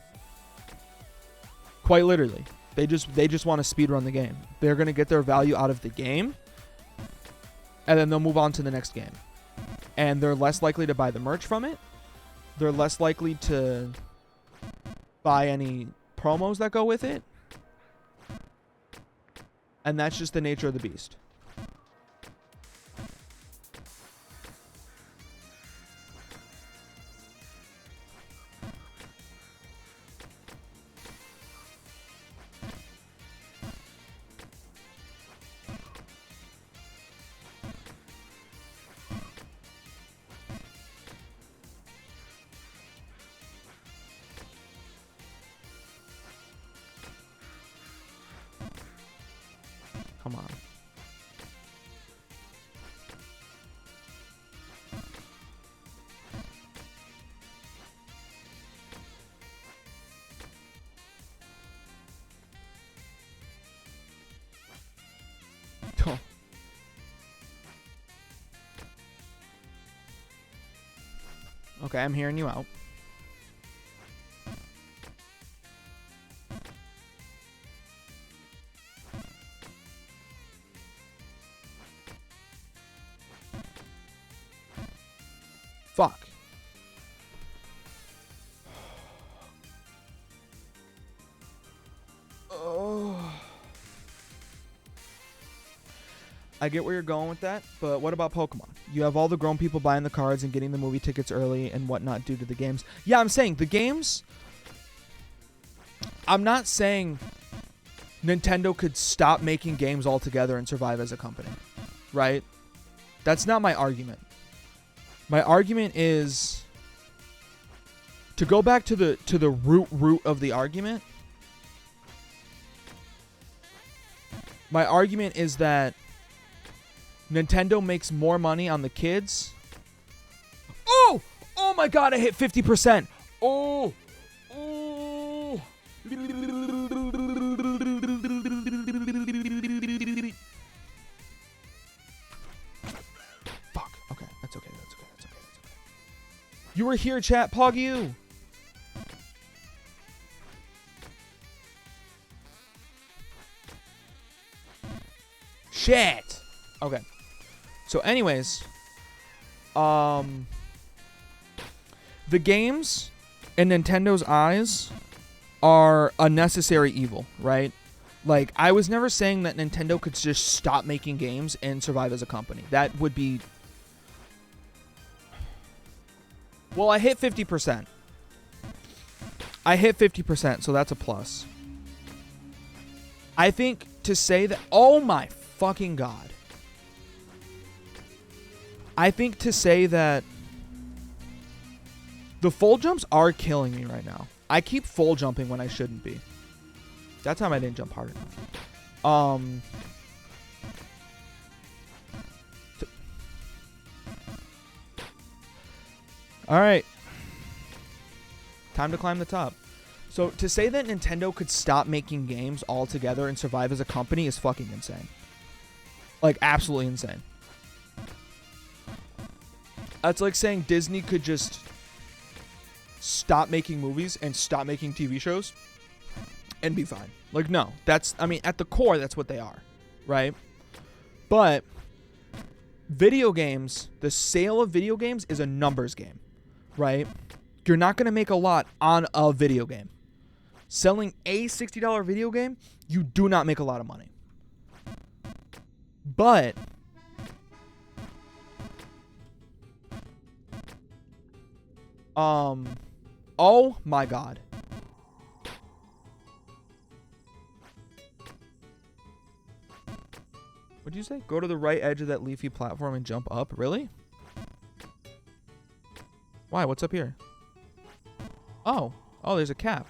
Quite literally. They just want to speedrun the game. They're going to get their value out of the game, and then they'll move on to the next game. And they're less likely to buy the merch from it. They're less likely to buy any promos that go with it. And that's just the nature of the beast. Come on. Oh. Okay, I'm hearing you out. fuck. Oh. I get where you're going with that, but what about Pokemon? You have all the grown people buying the cards and getting the movie tickets early and whatnot due to the games. Yeah, I'm saying the games... I'm not saying Nintendo could stop making games altogether and survive as a company, right? That's not my argument. My argument is... To go back to the root of the argument... My argument is that Nintendo makes more money on the kids. Oh! Oh my god, I hit 50%. Oh! Oh! Fuck. Okay, that's okay. That's okay. You were here, chat. Pog you. Shit. Okay. So anyways, the games in Nintendo's eyes are a necessary evil, right? Like, I was never saying that Nintendo could just stop making games and survive as a company. That would be... Well, I hit 50%. I hit 50%, so that's a plus. I think to say that... Oh my fucking god. I think to say that the full jumps are killing me right now. I keep full jumping when I shouldn't be. That time I didn't jump hard enough. All right. Time to climb the top. So to say that Nintendo could stop making games altogether and survive as a company is fucking insane. Like, absolutely insane. That's like saying Disney could just stop making movies and stop making TV shows and be fine. Like, no. That's, I mean, at the core, that's what they are. Right? But video games, the sale of video games is a numbers game. Right? You're not going to make a lot on a video game. Selling a $60 video game, you do not make a lot of money. But oh my god. What'd you say? Go to the right edge of that leafy platform and jump up? Really? Why? What's up here? Oh, there's a cap.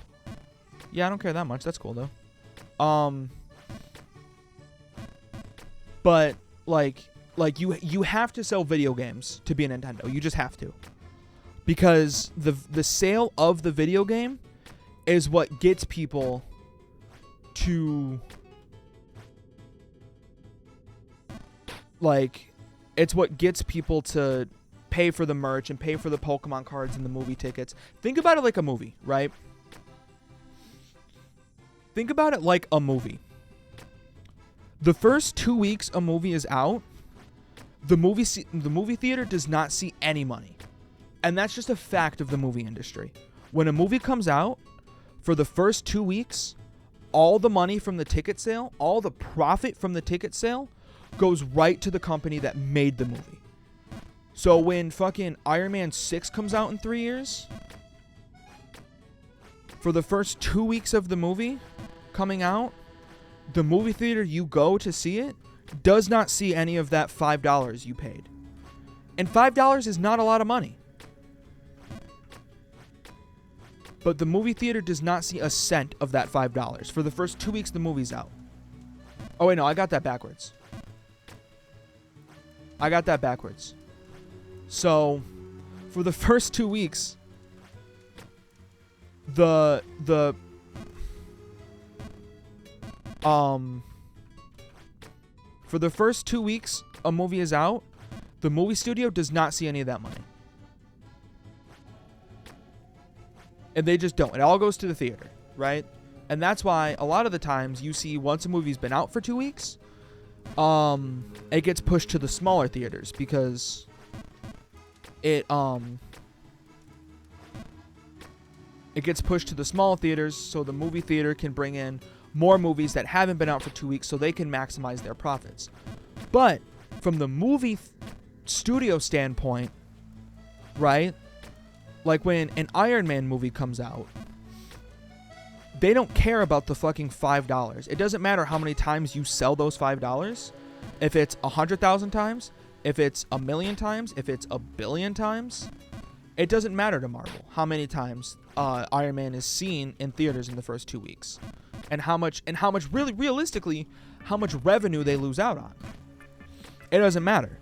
Yeah, I don't care that much. That's cool though. But like you have to sell video games to be a Nintendo. You just have to. Because the sale of the video game is what gets people to, like, it's what gets people to pay for the merch and pay for the Pokemon cards and the movie tickets. Think about it like a movie, right? Think about it like a movie. The first 2 weeks a movie is out, the movie theater does not see any money. And that's just a fact of the movie industry. When a movie comes out, for the first 2 weeks, all the money from the ticket sale, all the profit from the ticket sale goes right to the company that made the movie. So when fucking Iron Man 6 comes out in 3 years, for the first 2 weeks of the movie coming out, the movie theater you go to see it does not see any of that $5 you paid. And $5 is not a lot of money. But the movie theater does not see a cent of that $5 for the first 2 weeks the movie's out. Oh, wait, no, I got that backwards. So, for the first 2 weeks, for the first 2 weeks a movie is out, the movie studio does not see any of that money. And they just don't. It all goes to the theater, right? And that's why a lot of the times you see once a movie's been out for 2 weeks, it gets pushed to the smaller theaters because it It gets pushed to the small theaters so the movie theater can bring in more movies that haven't been out for 2 weeks so they can maximize their profits. But from the movie studio standpoint, right? Like when an Iron Man movie comes out, they don't care about the fucking $5. It doesn't matter how many times you sell those $5. If it's 100,000 times, if it's 1,000,000 times, if it's 1,000,000,000 times, it doesn't matter to Marvel how many times Iron Man is seen in theaters in the first 2 weeks, and how much really realistically, how much revenue they lose out on. It doesn't matter,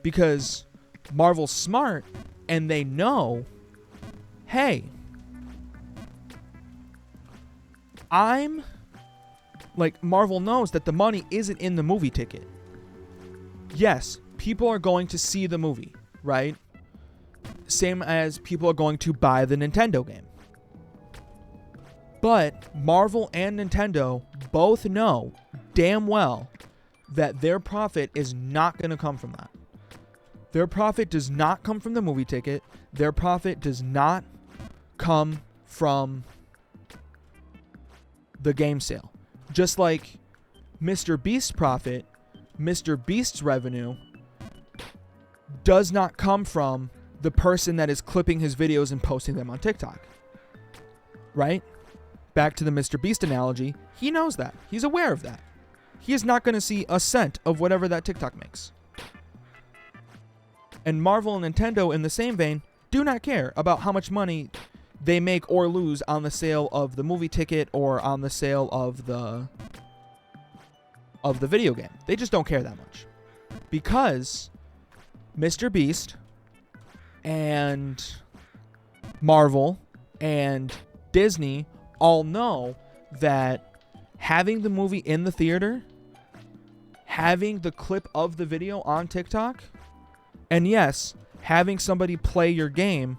because Marvel's smart and they know, hey, Marvel knows that the money isn't in the movie ticket. Yes, people are going to see the movie, right? Same as people are going to buy the Nintendo game. But Marvel and Nintendo both know damn well that their profit is not going to come from that. Their profit does not come from the movie ticket. Their profit does not come from the game sale. Just like Mr. Beast's profit, Mr. Beast's revenue does not come from the person that is clipping his videos and posting them on TikTok. Right? Back to the Mr. Beast analogy, he knows that. He's aware of that. He is not going to see a cent of whatever that TikTok makes. And Marvel and Nintendo, in the same vein, do not care about how much money they make or lose on the sale of the movie ticket or on the sale of the video game. They just don't care that much. Because Mr. Beast and Marvel and Disney all know that having the movie in the theater, having the clip of the video on TikTok, and yes, having somebody play your game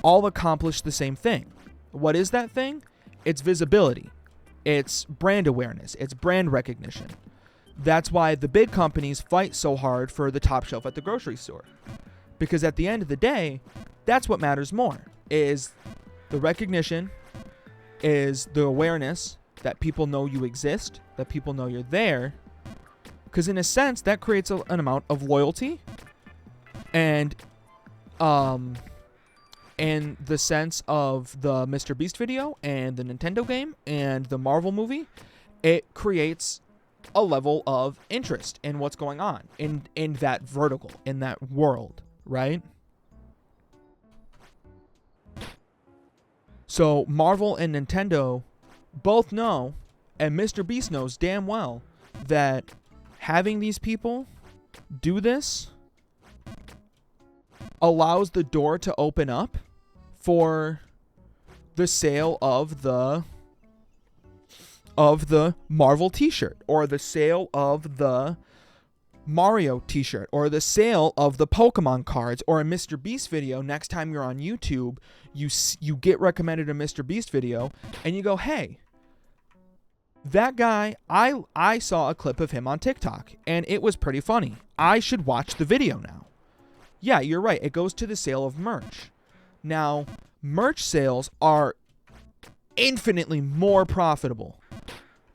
all accomplish the same thing. What is that thing? It's visibility. It's brand awareness. It's brand recognition. That's why the big companies fight so hard for the top shelf at the grocery store. Because at the end of the day, that's what matters more, is the recognition, is the awareness that people know you exist, that people know you're there. Because in a sense, that creates an amount of loyalty. And in the sense of the Mr. Beast video and the Nintendo game and the Marvel movie, it creates a level of interest in what's going on in that vertical, in that world, right? So Marvel and Nintendo both know, and Mr. Beast knows damn well, that having these people do this allows the door to open up for the sale of the Marvel t-shirt, or the sale of the Mario t-shirt, or the sale of the Pokemon cards, or a Mr. Beast video. Next time you're on YouTube, you get recommended a Mr. Beast video and you go, hey, that guy, I saw a clip of him on TikTok and it was pretty funny. I should watch the video now. Yeah, you're right. It goes to the sale of merch. Now, merch sales are infinitely more profitable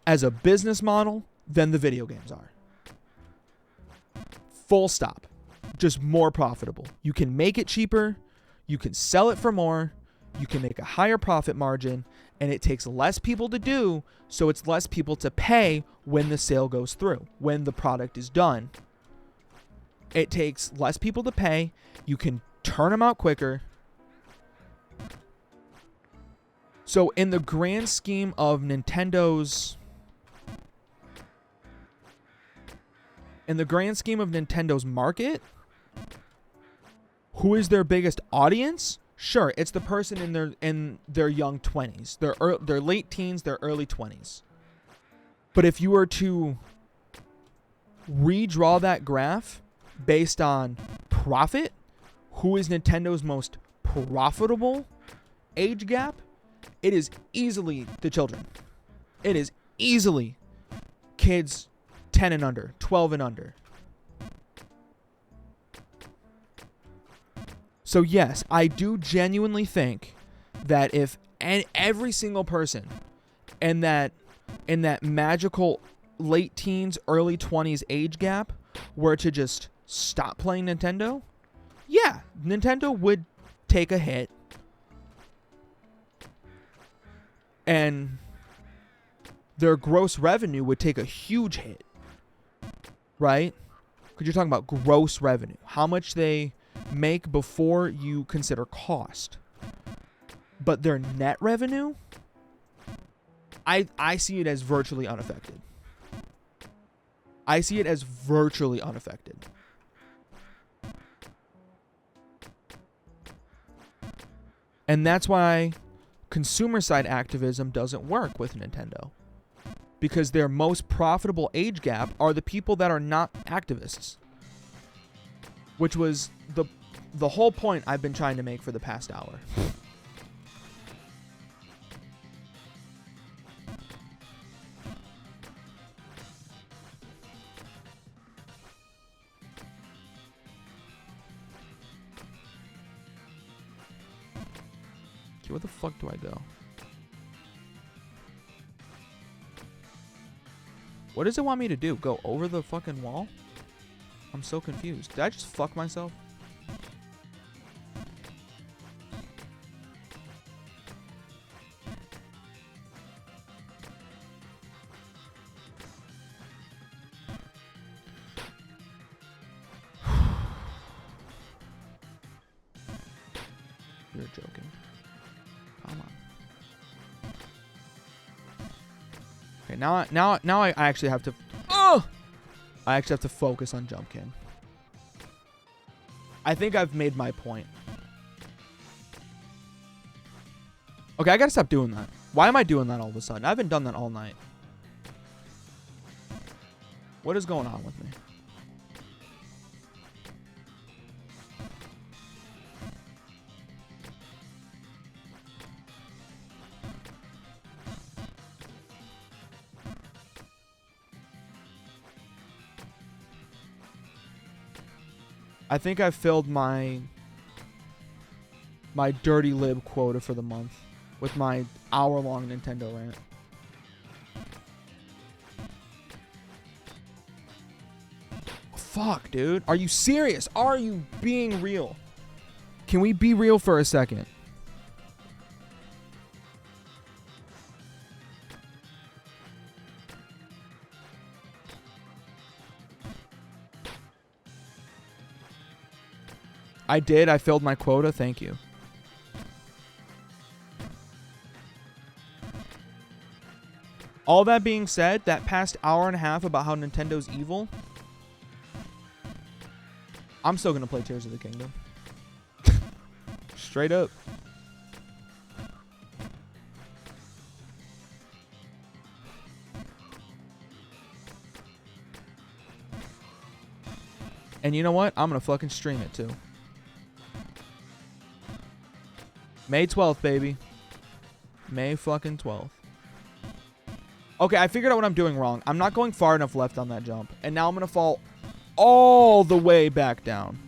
as a business model than the video games are. Full stop. Just more profitable. You can make it cheaper. You can sell it for more. You can make a higher profit margin. And it takes less people to do, so it's less people to pay when the sale goes through, when the product is done. It takes less people to pay. You can turn them out quicker. So in the grand scheme of Nintendo's market, who is their biggest audience? Sure, it's the person in their young 20s, their late teens, their early 20s. But if you were to redraw that graph based on profit, who is Nintendo's most profitable age gap? It is easily the children. It is easily kids 10 and under, 12 and under. So yes, I do genuinely think that if and every single person in that magical late teens, early 20s age gap were to just stop playing Nintendo, yeah, Nintendo would take a hit. And their gross revenue would take a huge hit. Right? Because you're talking about gross revenue. How much they make before you consider cost. But their net revenue, I see it as virtually unaffected. I see it as virtually unaffected. And that's why consumer side activism doesn't work with Nintendo. Because their most profitable age gap are the people that are not activists. Which was the whole point I've been trying to make for the past hour. Okay, where the fuck do I go? What does it want me to do? Go over the fucking wall? I'm so confused. Did I just fuck myself? You're joking. Come on. Okay, now I actually have to. I actually have to focus on Jump King. I think I've made my point. Okay, I gotta stop doing that. Why am I doing that all of a sudden? I haven't done that all night. What is going on with me? I think I filled my dirty lib quota for the month with my hour-long Nintendo rant. Fuck, dude. Are you serious? Are you being real? Can we be real for a second? I did. I filled my quota. Thank you. All that being said, that past hour and a half about how Nintendo's evil, I'm still going to play Tears of the Kingdom. Straight up. And you know what? I'm going to fucking stream it too. May 12th, baby. May fucking 12th. Okay, I figured out what I'm doing wrong. I'm not going far enough left on that jump. And now I'm going to fall all the way back down.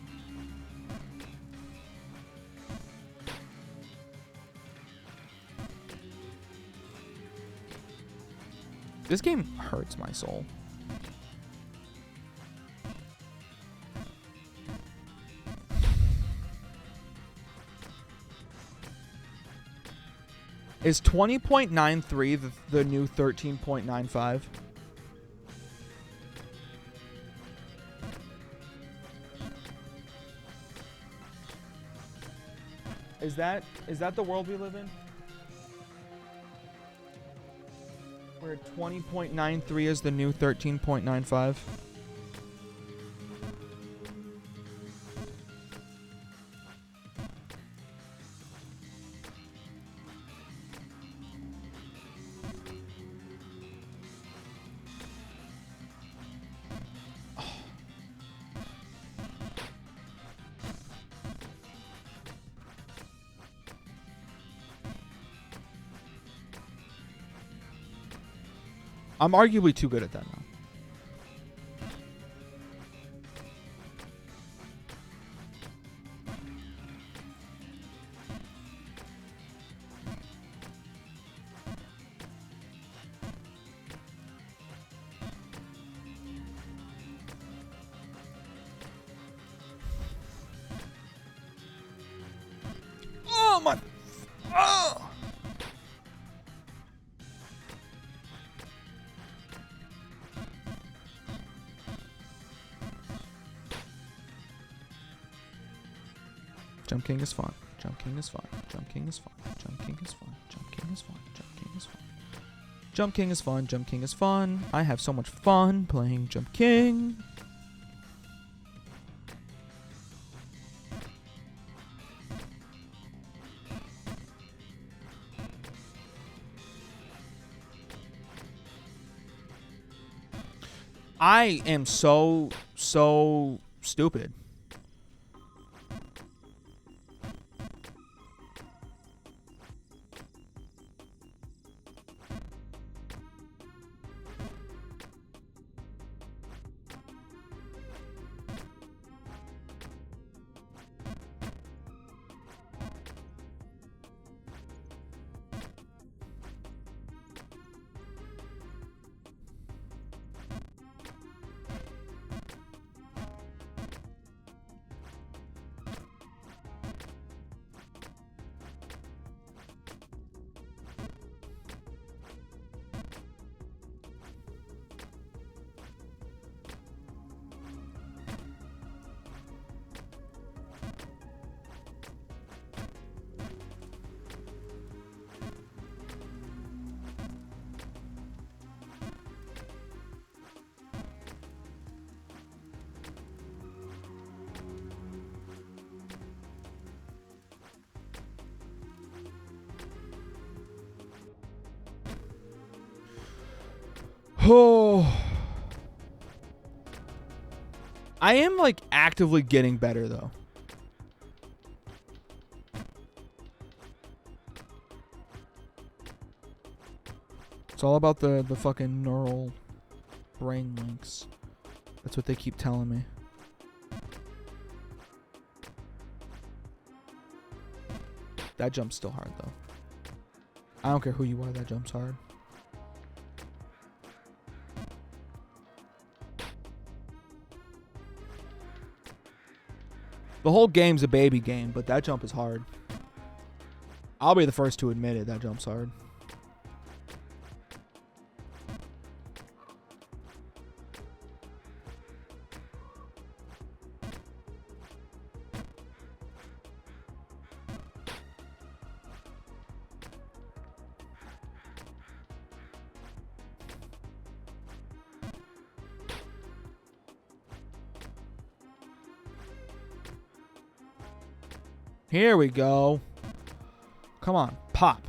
This game hurts my soul. Is 20.93 the new 13.95? Is that the world we live in? Where 20.93 is the new 13.95? I'm arguably too good at that now. Oh! Jump King is fun. Jump King is fun. Jump King is fun. Jump King is fun. Jump King is fun. Jump King is fun. Jump King is fun. Jump King is fun. I have so much fun playing Jump King. I am so stupid. Oh, I am like actively getting better though. It's all about the fucking neural brain links. That's what they keep telling me. That jump's still hard though. I don't care who you are, that jump's hard. The whole game's a baby game, but that jump is hard. I'll be the first to admit it, that jump's hard. Here we go. Come on, pop.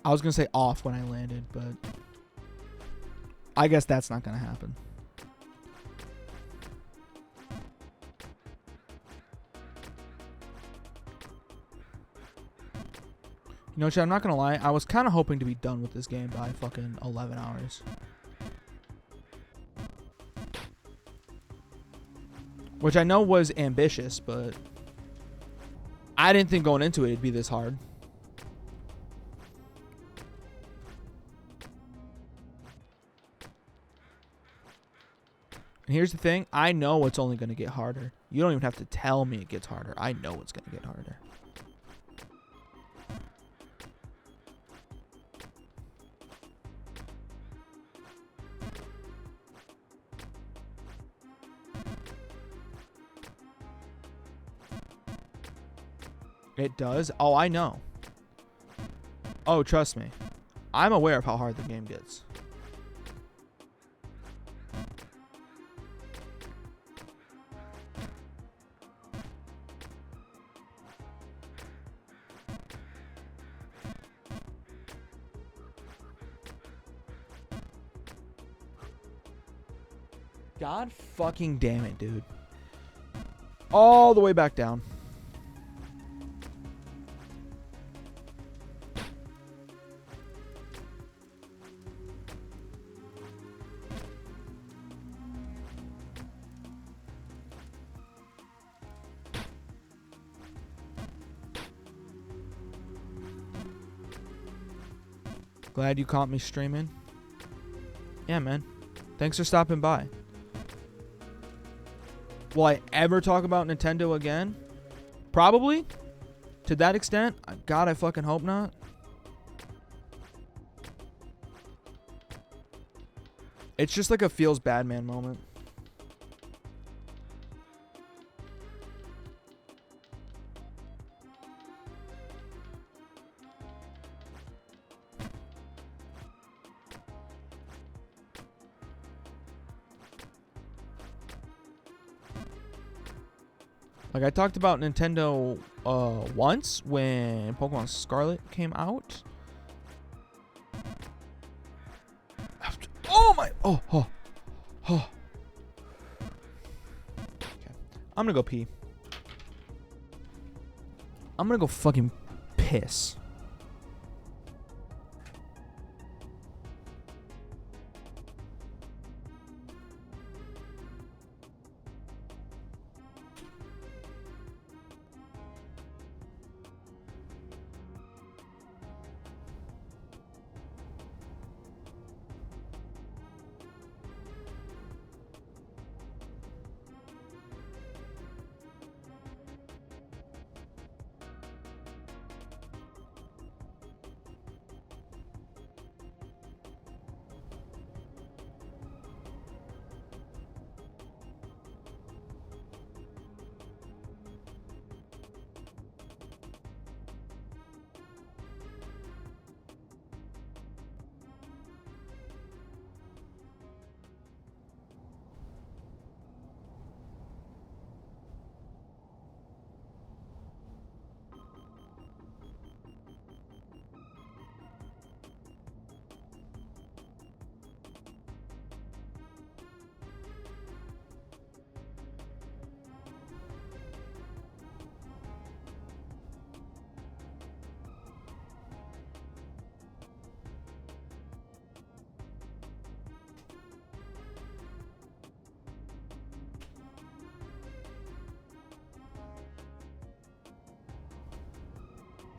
I was going to say off when I landed, but I guess that's not going to happen. You know, Chad, I'm not going to lie. I was kind of hoping to be done with this game by fucking 11 hours. Which I know was ambitious, but I didn't think going into it it'd be this hard. And here's the thing. I know it's only going to get harder. You don't even have to tell me it gets harder. I know it's going to get harder. It does? Oh, I know. Oh, trust me. I'm aware of how hard the game gets. God fucking damn it, dude. All the way back down. Glad you caught me streaming. Yeah, man. Thanks for stopping by. Will I ever talk about Nintendo again? Probably. To that extent, God, I fucking hope not. It's just like a feels bad man moment. Like, I talked about Nintendo once when Pokemon Scarlet came out. Oh my! Oh. Okay. I'm gonna go pee. I'm gonna go fucking piss.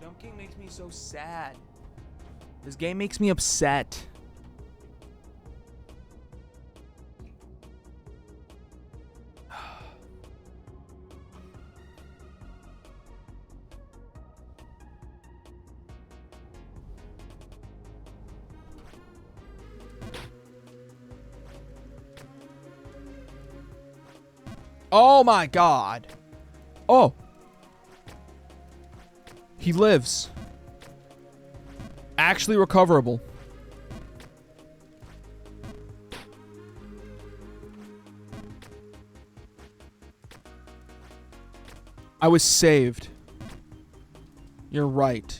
Jump King makes me so sad. This game makes me upset. Oh my god. Oh. He lives. Actually recoverable. I was saved. You're right.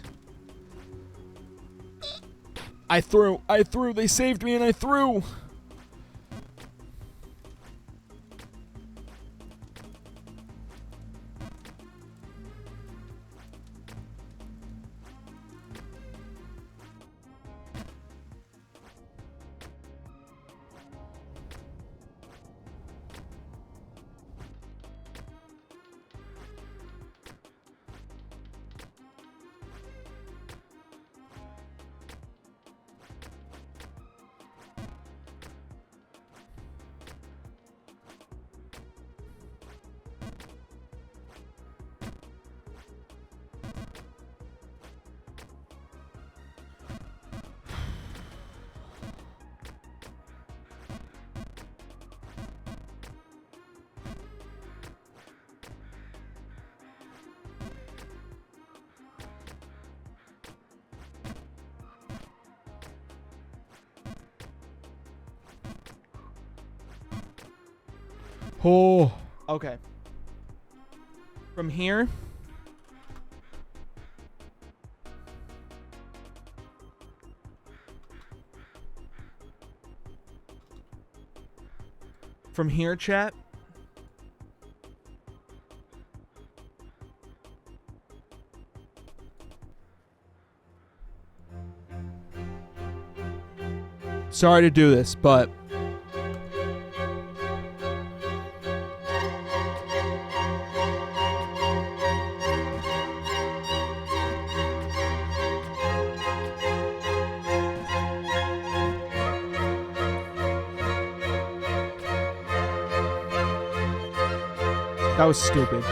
I threw. They saved me and I threw. Oh, okay. From here. From here, chat. Sorry to do this, but that was stupid.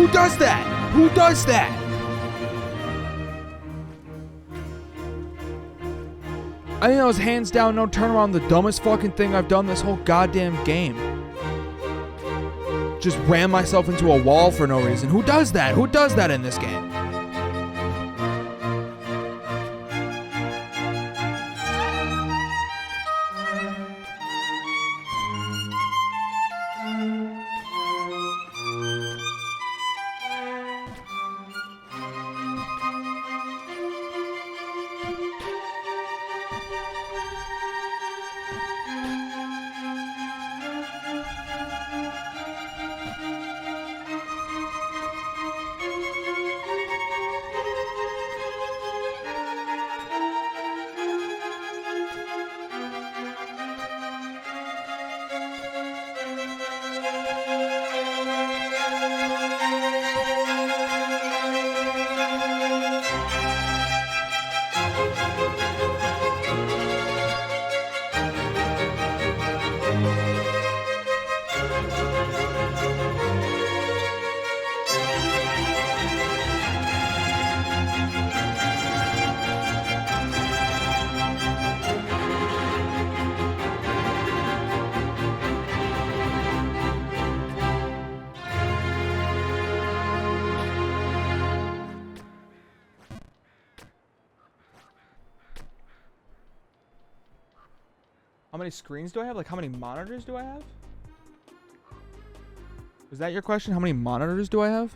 Who does that? Who does that? I think that was hands down, no turnaround, the dumbest fucking thing I've done this whole goddamn game. Just ran myself into a wall for no reason. Who does that? Who does that in this game? How many screens do I have? Like, how many monitors do I have? Was that your question? How many monitors do I have?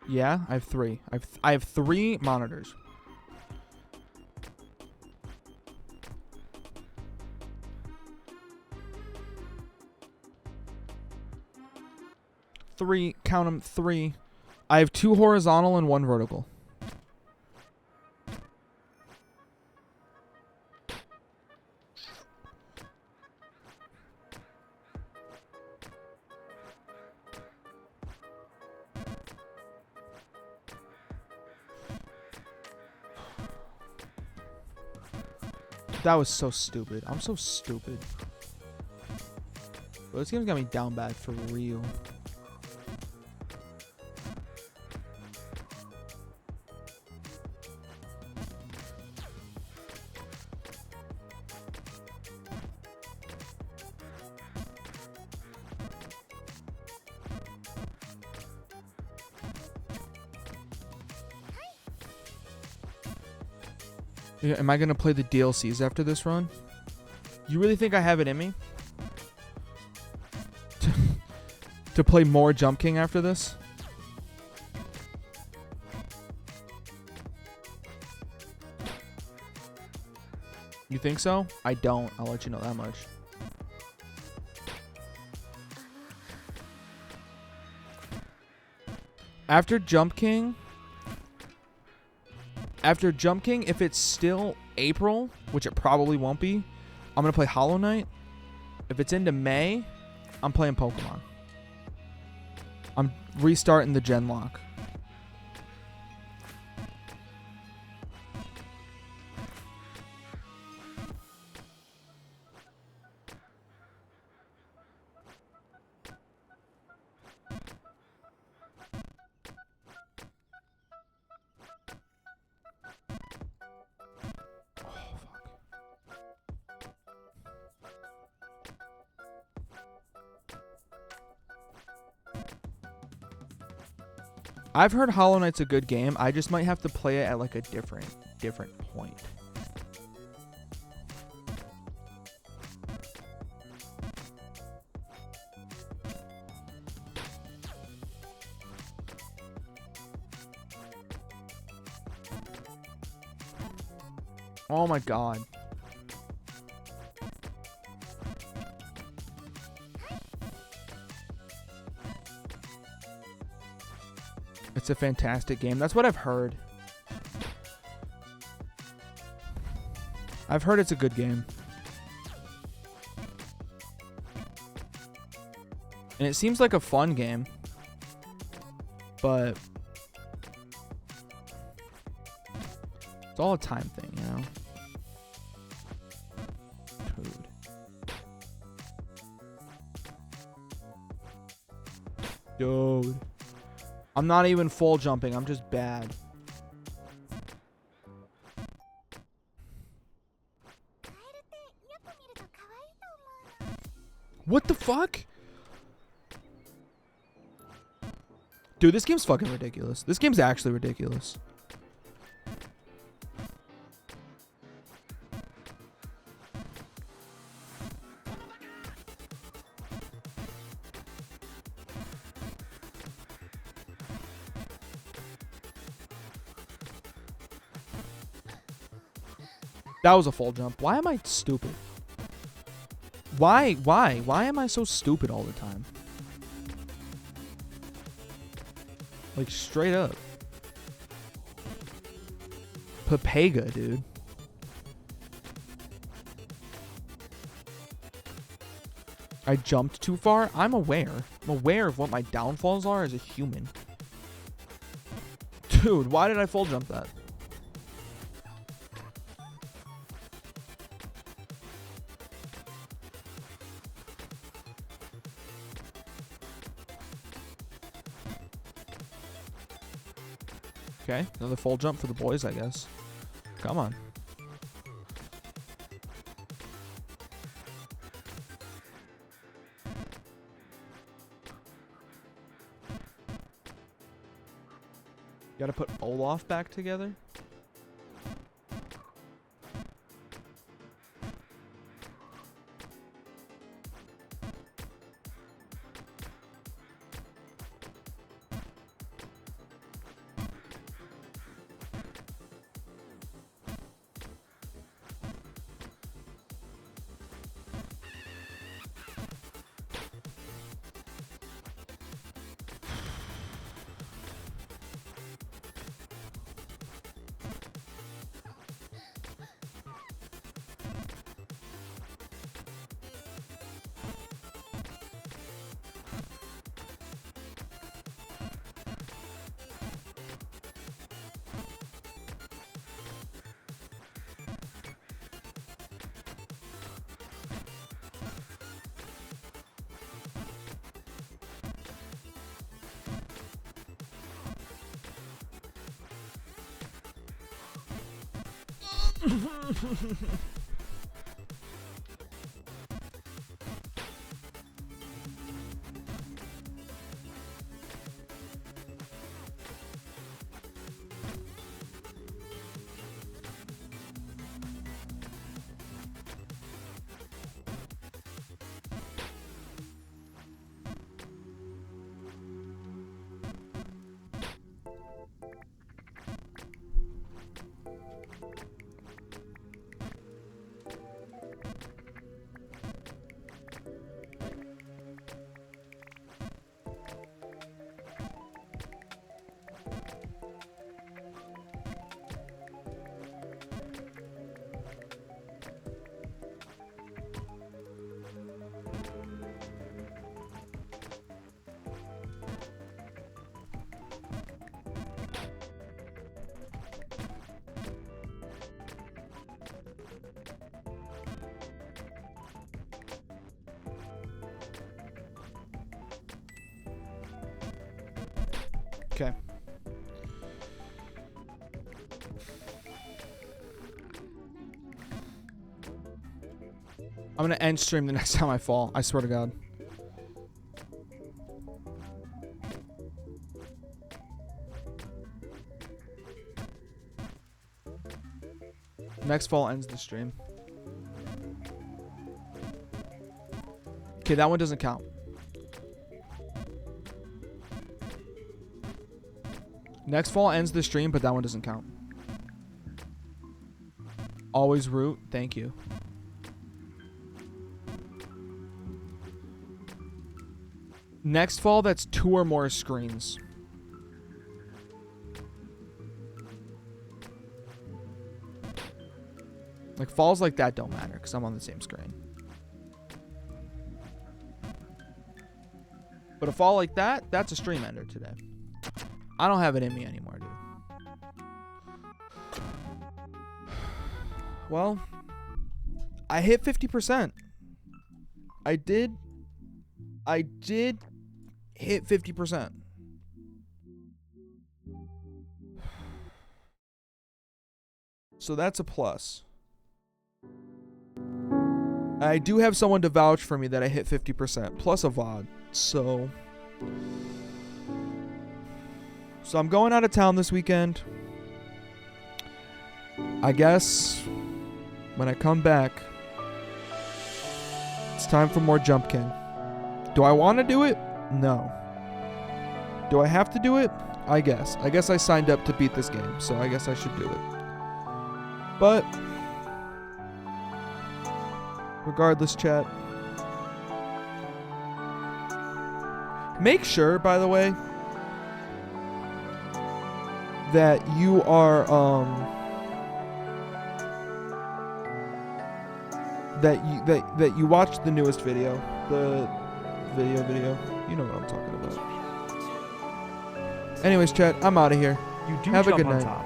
Yeah, I have 3. I have 3 monitors. Three, count them, 3. I have 2 horizontal and 1 vertical. That was so stupid. I'm so stupid. Bro, this game's got me down bad for real. Yeah, am I going to play the DLCs after this run? You really think I have it in me? To play more Jump King after this? You think so? I don't. I'll let you know that much. After Jump King, if it's still April, which it probably won't be, I'm going to play Hollow Knight. If it's into May, I'm playing Pokemon. I'm restarting the Gen Lock. I've heard Hollow Knight's a good game. I just might have to play it at like a different point. Oh my god. It's a fantastic game. That's what I've heard. I've heard it's a good game. And it seems like a fun game. But it's all a time thing, you know? Dude. Dude. I'm not even full jumping. I'm just bad. What the fuck? Dude, this game's fucking ridiculous. This game's actually ridiculous. That was a full jump. Why am I stupid? Why am I so stupid all the time? Like, straight up. Papega, dude. I jumped too far? I'm aware. I'm aware of what my downfalls are as a human. Dude, why did I full jump that? Okay, another full jump for the boys, I guess. Come on. Gotta put Olaf back together. Okay. I'm gonna end stream the next time I fall. I swear to God. Next fall ends the stream. Okay, that one doesn't count. Next fall ends the stream, but that one doesn't count. Always root. Thank you. Next fall, that's 2 or more screens. Like, falls like that don't matter because I'm on the same screen. But a fall like that, that's a stream ender today. I don't have it in me anymore, dude. Well, I hit 50%. I did hit 50%. So that's a plus. I do have someone to vouch for me that I hit 50% plus a VOD. So I'm going out of town this weekend. I guess when I come back, it's time for more Jump King. Do I want to do it? No. Do I have to do it? I guess. I guess I signed up to beat this game, so I guess I should do it. But regardless, chat. Make sure, by the way, that you are that you watched the newest video, the video. You know what I'm talking about. Anyways, chat, I'm out of here. You do Have a jump good on night. top.